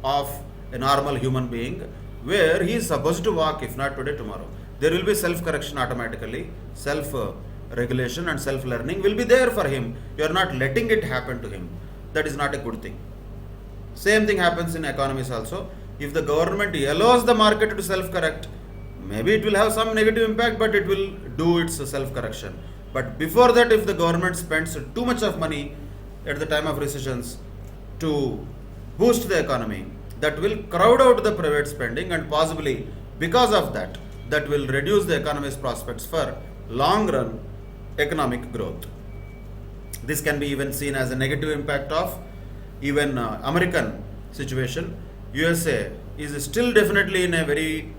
of a normal human being, where he is supposed to walk, if not today, tomorrow. There will be self-correction automatically, self-regulation and self-learning will be there for him. You are not letting it happen to him. That is not a good thing. Same thing happens in economies also. If the government allows the market to self-correct, maybe it will have some negative impact, but it will do its self-correction. But before that, if the government spends too much of money at the time of recessions to boost the economy, that will crowd out the private spending, and possibly because of that, that will reduce the economy's prospects for long run economic growth. This can be even seen as a negative impact of even American situation. USA is still definitely in a very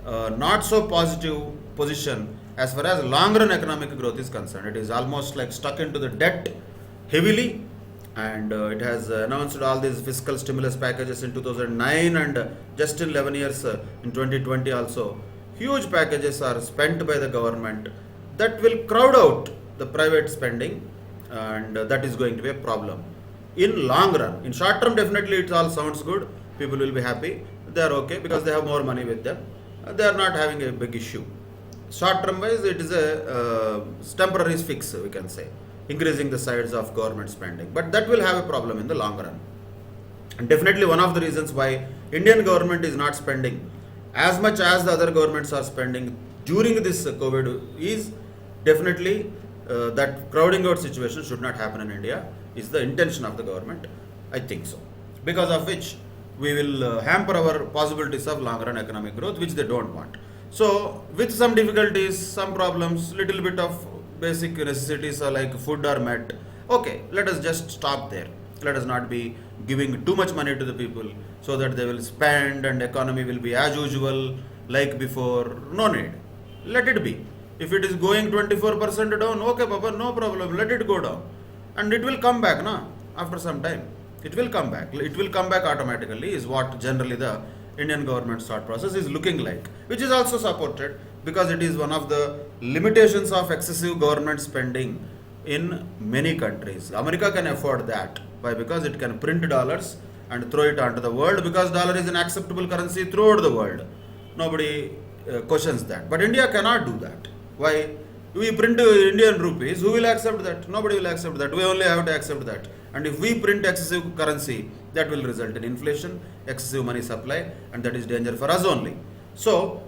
not so positive position as far as long run economic growth is concerned. It is almost like stuck into the debt heavily, and it has announced all these fiscal stimulus packages in 2009, and just in 11 years in 2020 also huge packages are spent by the government that will crowd out the private spending, and that is going to be a problem in long run. In short term, definitely it all sounds good. People will be happy. They are okay because they have more money with them. They are not having a big issue. Short term wise, it is a temporary fix, we can say, increasing the size of government spending. But that will have a problem in the long run. And definitely one of the reasons why Indian government is not spending as much as the other governments are spending during this COVID is definitely that crowding out situation should not happen in India is the intention of the government. I think so. Because of which we will hamper our possibilities of long run economic growth, which they don't want. So with some difficulties, some problems, little bit of basic necessities like food are met. Okay, let us just stop there. Let us not be giving too much money to the people so that they will spend and economy will be as usual like before. No need. Let it be. If it is going 24% down, okay, Papa, no problem. Let it go down. And it will come back, na? After some time. It will come back. It will come back automatically, is what generally the Indian government's thought process is looking like, which is also supported because it is one of the limitations of excessive government spending in many countries. America can afford that. Why? Because it can print dollars and throw it onto the world, because dollar is an acceptable currency throughout the world. Nobody questions that. But India cannot do that. Why? We print Indian rupees, who will accept that? Nobody will accept that. We only have to accept that. And if we print excessive currency, that will result in inflation, excessive money supply, and that is danger for us only. So,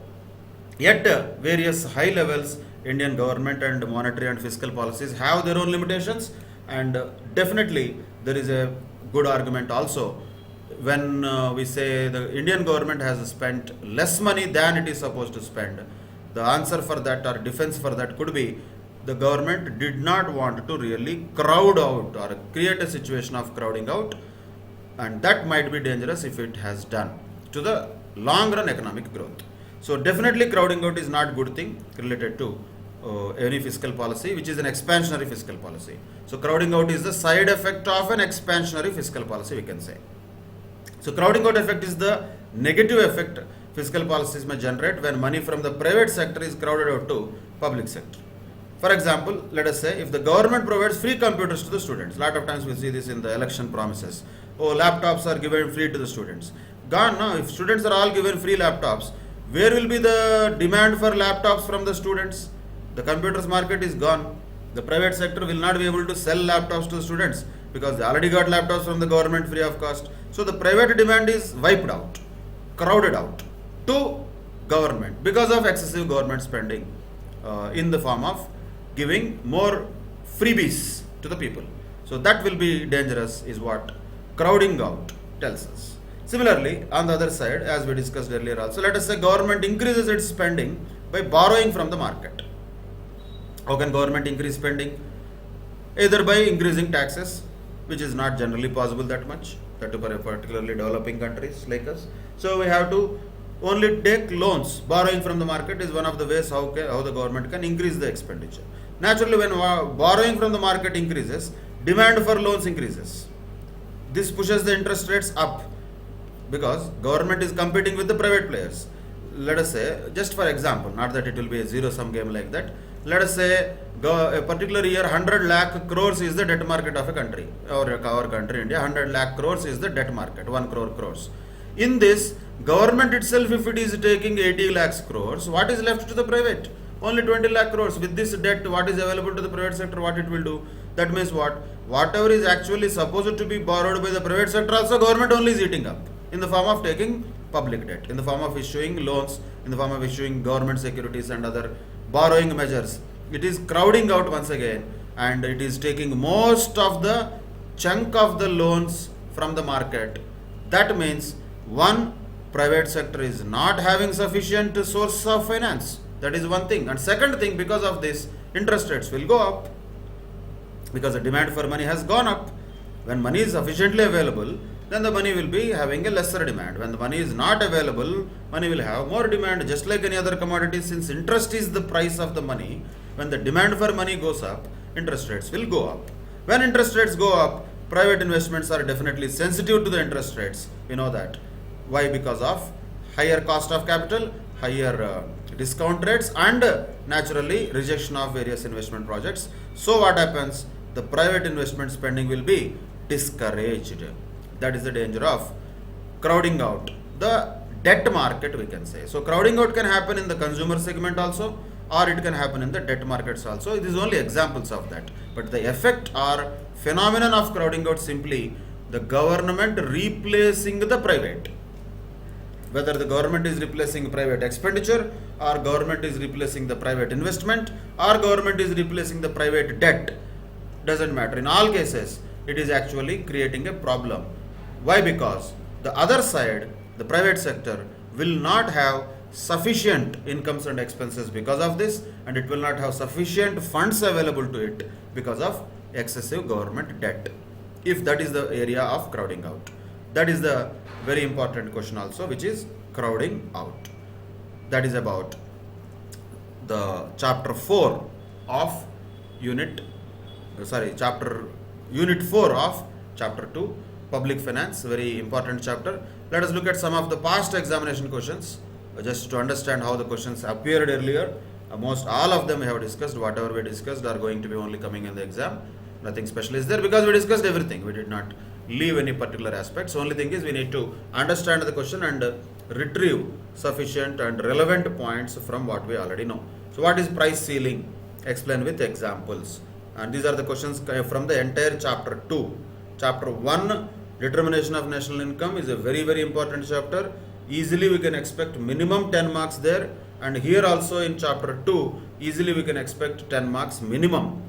yet various high levels, Indian government and monetary and fiscal policies have their own limitations, and definitely there is a good argument also when we say the Indian government has spent less money than it is supposed to spend. The answer for that or defense for that could be the government did not want to really crowd out or create a situation of crowding out, and that might be dangerous if it has done to the long run economic growth. So definitely crowding out is not good thing related to any fiscal policy which is an expansionary fiscal policy. So crowding out is the side effect of an expansionary fiscal policy, we can say. So crowding out effect is the negative effect fiscal policies may generate when money from the private sector is crowded out to public sector. For example, let us say if the government provides free computers to the students, a lot of times we see this in the election promises. Oh, laptops are given free to the students. Gone now, if students are all given free laptops, where will be the demand for laptops from the students? The computers market is gone. The private sector will not be able to sell laptops to the students because they already got laptops from the government free of cost. So the private demand is wiped out, crowded out to government because of excessive government spending in the form of giving more freebies to the people. So that will be dangerous, is what crowding out tells us. Similarly, on the other side, as we discussed earlier also, let us say government increases its spending by borrowing from the market. How can government increase spending? Either by increasing taxes, which is not generally possible that much, that for particularly developing countries like us. So we have to only take loans. Borrowing from the market is one of the ways how the government can increase the expenditure. Naturally, when borrowing from the market increases, demand for loans increases. This pushes the interest rates up because government is competing with the private players. Let us say, just for example, not that it will be a zero-sum game like that. Let us say a particular year 100 lakh crores is the debt market of a country, or our country India, 100 lakh crores is the debt market, 1 crore crores. In this, government itself, if it is taking 80 lakhs crores, what is left to the private? Only 20 lakh crores. With this debt, what is available to the private sector, what it will do? That means what? Whatever is actually supposed to be borrowed by the private sector, also government only is eating up in the form of taking public debt, in the form of issuing loans, in the form of issuing government securities and other borrowing measures. It is crowding out once again, and it is taking most of the chunk of the loans from the market. That means one, private sector is not having sufficient source of finance. That is one thing. And second thing, because of this, interest rates will go up because the demand for money has gone up. When money is sufficiently available, then the money will be having a lesser demand. When the money is not available, money will have more demand, just like any other commodity. Since interest is the price of the money, when the demand for money goes up, interest rates will go up. When interest rates go up, private investments are definitely sensitive to the interest rates. We know that. Why? Because of higher cost of capital, higher discount rates, and naturally rejection of various investment projects. So what happens? The private investment spending will be discouraged. That is the danger of crowding out the debt market, we can say. So crowding out can happen in the consumer segment also, or it can happen in the debt markets also. It is only examples of that. But the effect or phenomenon of crowding out simply the government replacing the private. Whether the government is replacing private expenditure, or government is replacing the private investment, or government is replacing the private debt, doesn't matter. In all cases, it is actually creating a problem. Why? Because The other side, the private sector, will not have sufficient incomes and expenses because of this, and it will not have sufficient funds available to it because of excessive government debt, if that is the area of crowding out. That is the very important question also, which is crowding out. That is about the chapter 4 of unit 4 of chapter 2, public finance, very important chapter. Let us look at some of the past examination questions, just to understand how the questions appeared earlier. Most all of them we have discussed. Whatever we discussed are going to be only coming in the exam. Nothing special is there because we discussed everything. We did not leave any particular aspects. Only thing is we need to understand the question and retrieve sufficient and relevant points from what we already know. So what is price ceiling? Explain with examples. And these are the questions from the entire chapter 2. Chapter 1, determination of national income, is a very, very important chapter. Easily we can expect minimum 10 marks there, and here also in chapter 2 easily we can expect 10 marks minimum,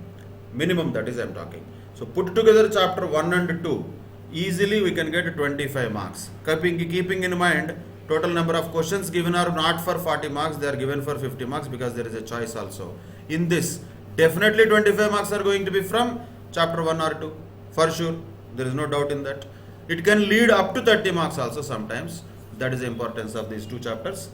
that is I am talking. So put together chapter 1 and 2, easily we can get 25 marks. Keeping in mind total number of questions given are not for 40 marks, they are given for 50 marks because there is a choice also. In this, definitely 25 marks are going to be from chapter 1 or 2, for sure, there is no doubt in that. It can lead up to 30 marks also sometimes. That is the importance of these two chapters.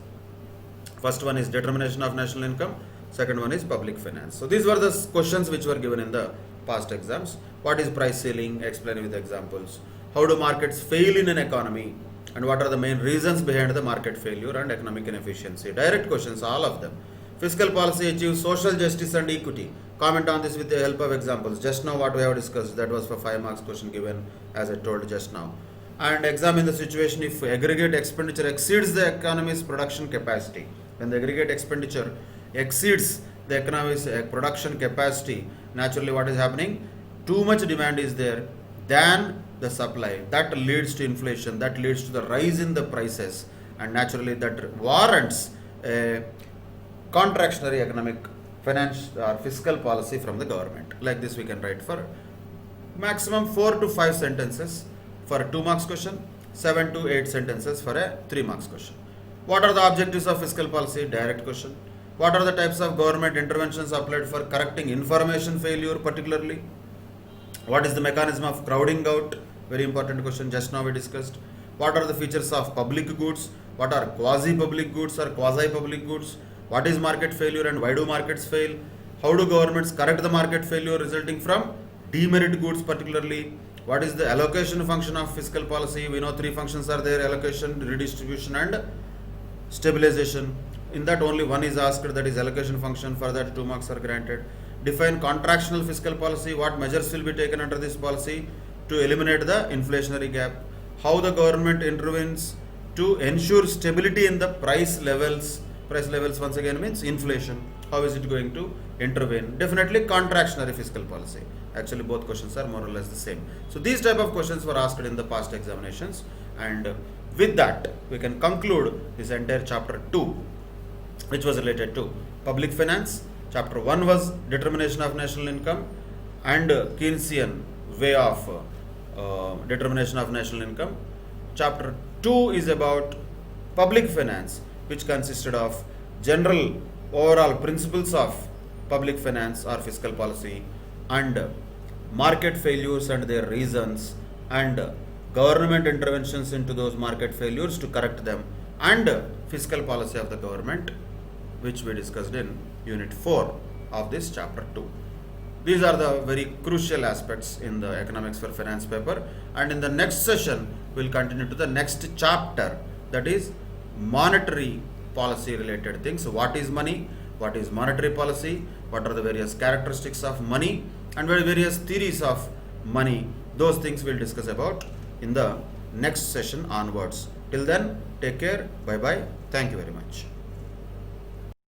First one is determination of national income, second one is public finance. So these were the questions which were given in the past exams. What is price ceiling? Explain with examples. How do markets fail in an economy, and what are the main reasons behind the market failure and economic inefficiency? Direct questions, all of them. Fiscal policy achieves social justice and equity. Comment on this with the help of examples. Just now what we have discussed, that was for 5 marks question given as I told just now. And examine the situation if aggregate expenditure exceeds the economy's production capacity. When the aggregate expenditure exceeds the economy's production capacity, naturally what is happening? Too much demand is there than the supply. That leads to inflation, that leads to the rise in the prices, and naturally that warrants a contractionary economic finance or fiscal policy from the government. Like this we can write for maximum 4 to 5 sentences for a 2 marks question, 7 to 8 sentences for a 3 marks question. What are the objectives of fiscal policy? Direct question. What are the types of government interventions applied for correcting information failure particularly? What is the mechanism of crowding out? Very important question, just now we discussed. What are the features of public goods? What are quasi-public goods or quasi-public goods? What is market failure and why do markets fail? How do governments correct the market failure resulting from demerit goods particularly? What is the allocation function of fiscal policy? We know 3 functions are there: allocation, redistribution and stabilization. In that only one is asked, that is allocation function. For that 2 marks are granted. Define contractional fiscal policy. What measures will be taken under this policy to eliminate the inflationary gap? How the government intervenes to ensure stability in the price levels. Price levels once again means inflation. How is it going to intervene? Definitely contractionary fiscal policy. Actually both questions are more or less the same. So these type of questions were asked in the past examinations, and with that we can conclude this entire chapter 2, which was related to public finance. Chapter 1 was determination of national income and Keynesian way of determination of national income. Chapter 2 is about public finance, which consisted of general overall principles of public finance or fiscal policy, and market failures and their reasons, and government interventions into those market failures to correct them, and fiscal policy of the government, which we discussed in unit 4 of this chapter 2. These are the very crucial aspects in the economics for finance paper, and in the next session we will continue to the next chapter, that is monetary policy related things. What is money? What is monetary policy? What are the various characteristics of money and various theories of money? Those things we'll discuss about in the next session onwards. Till then, take care. Bye bye. Thank you very much.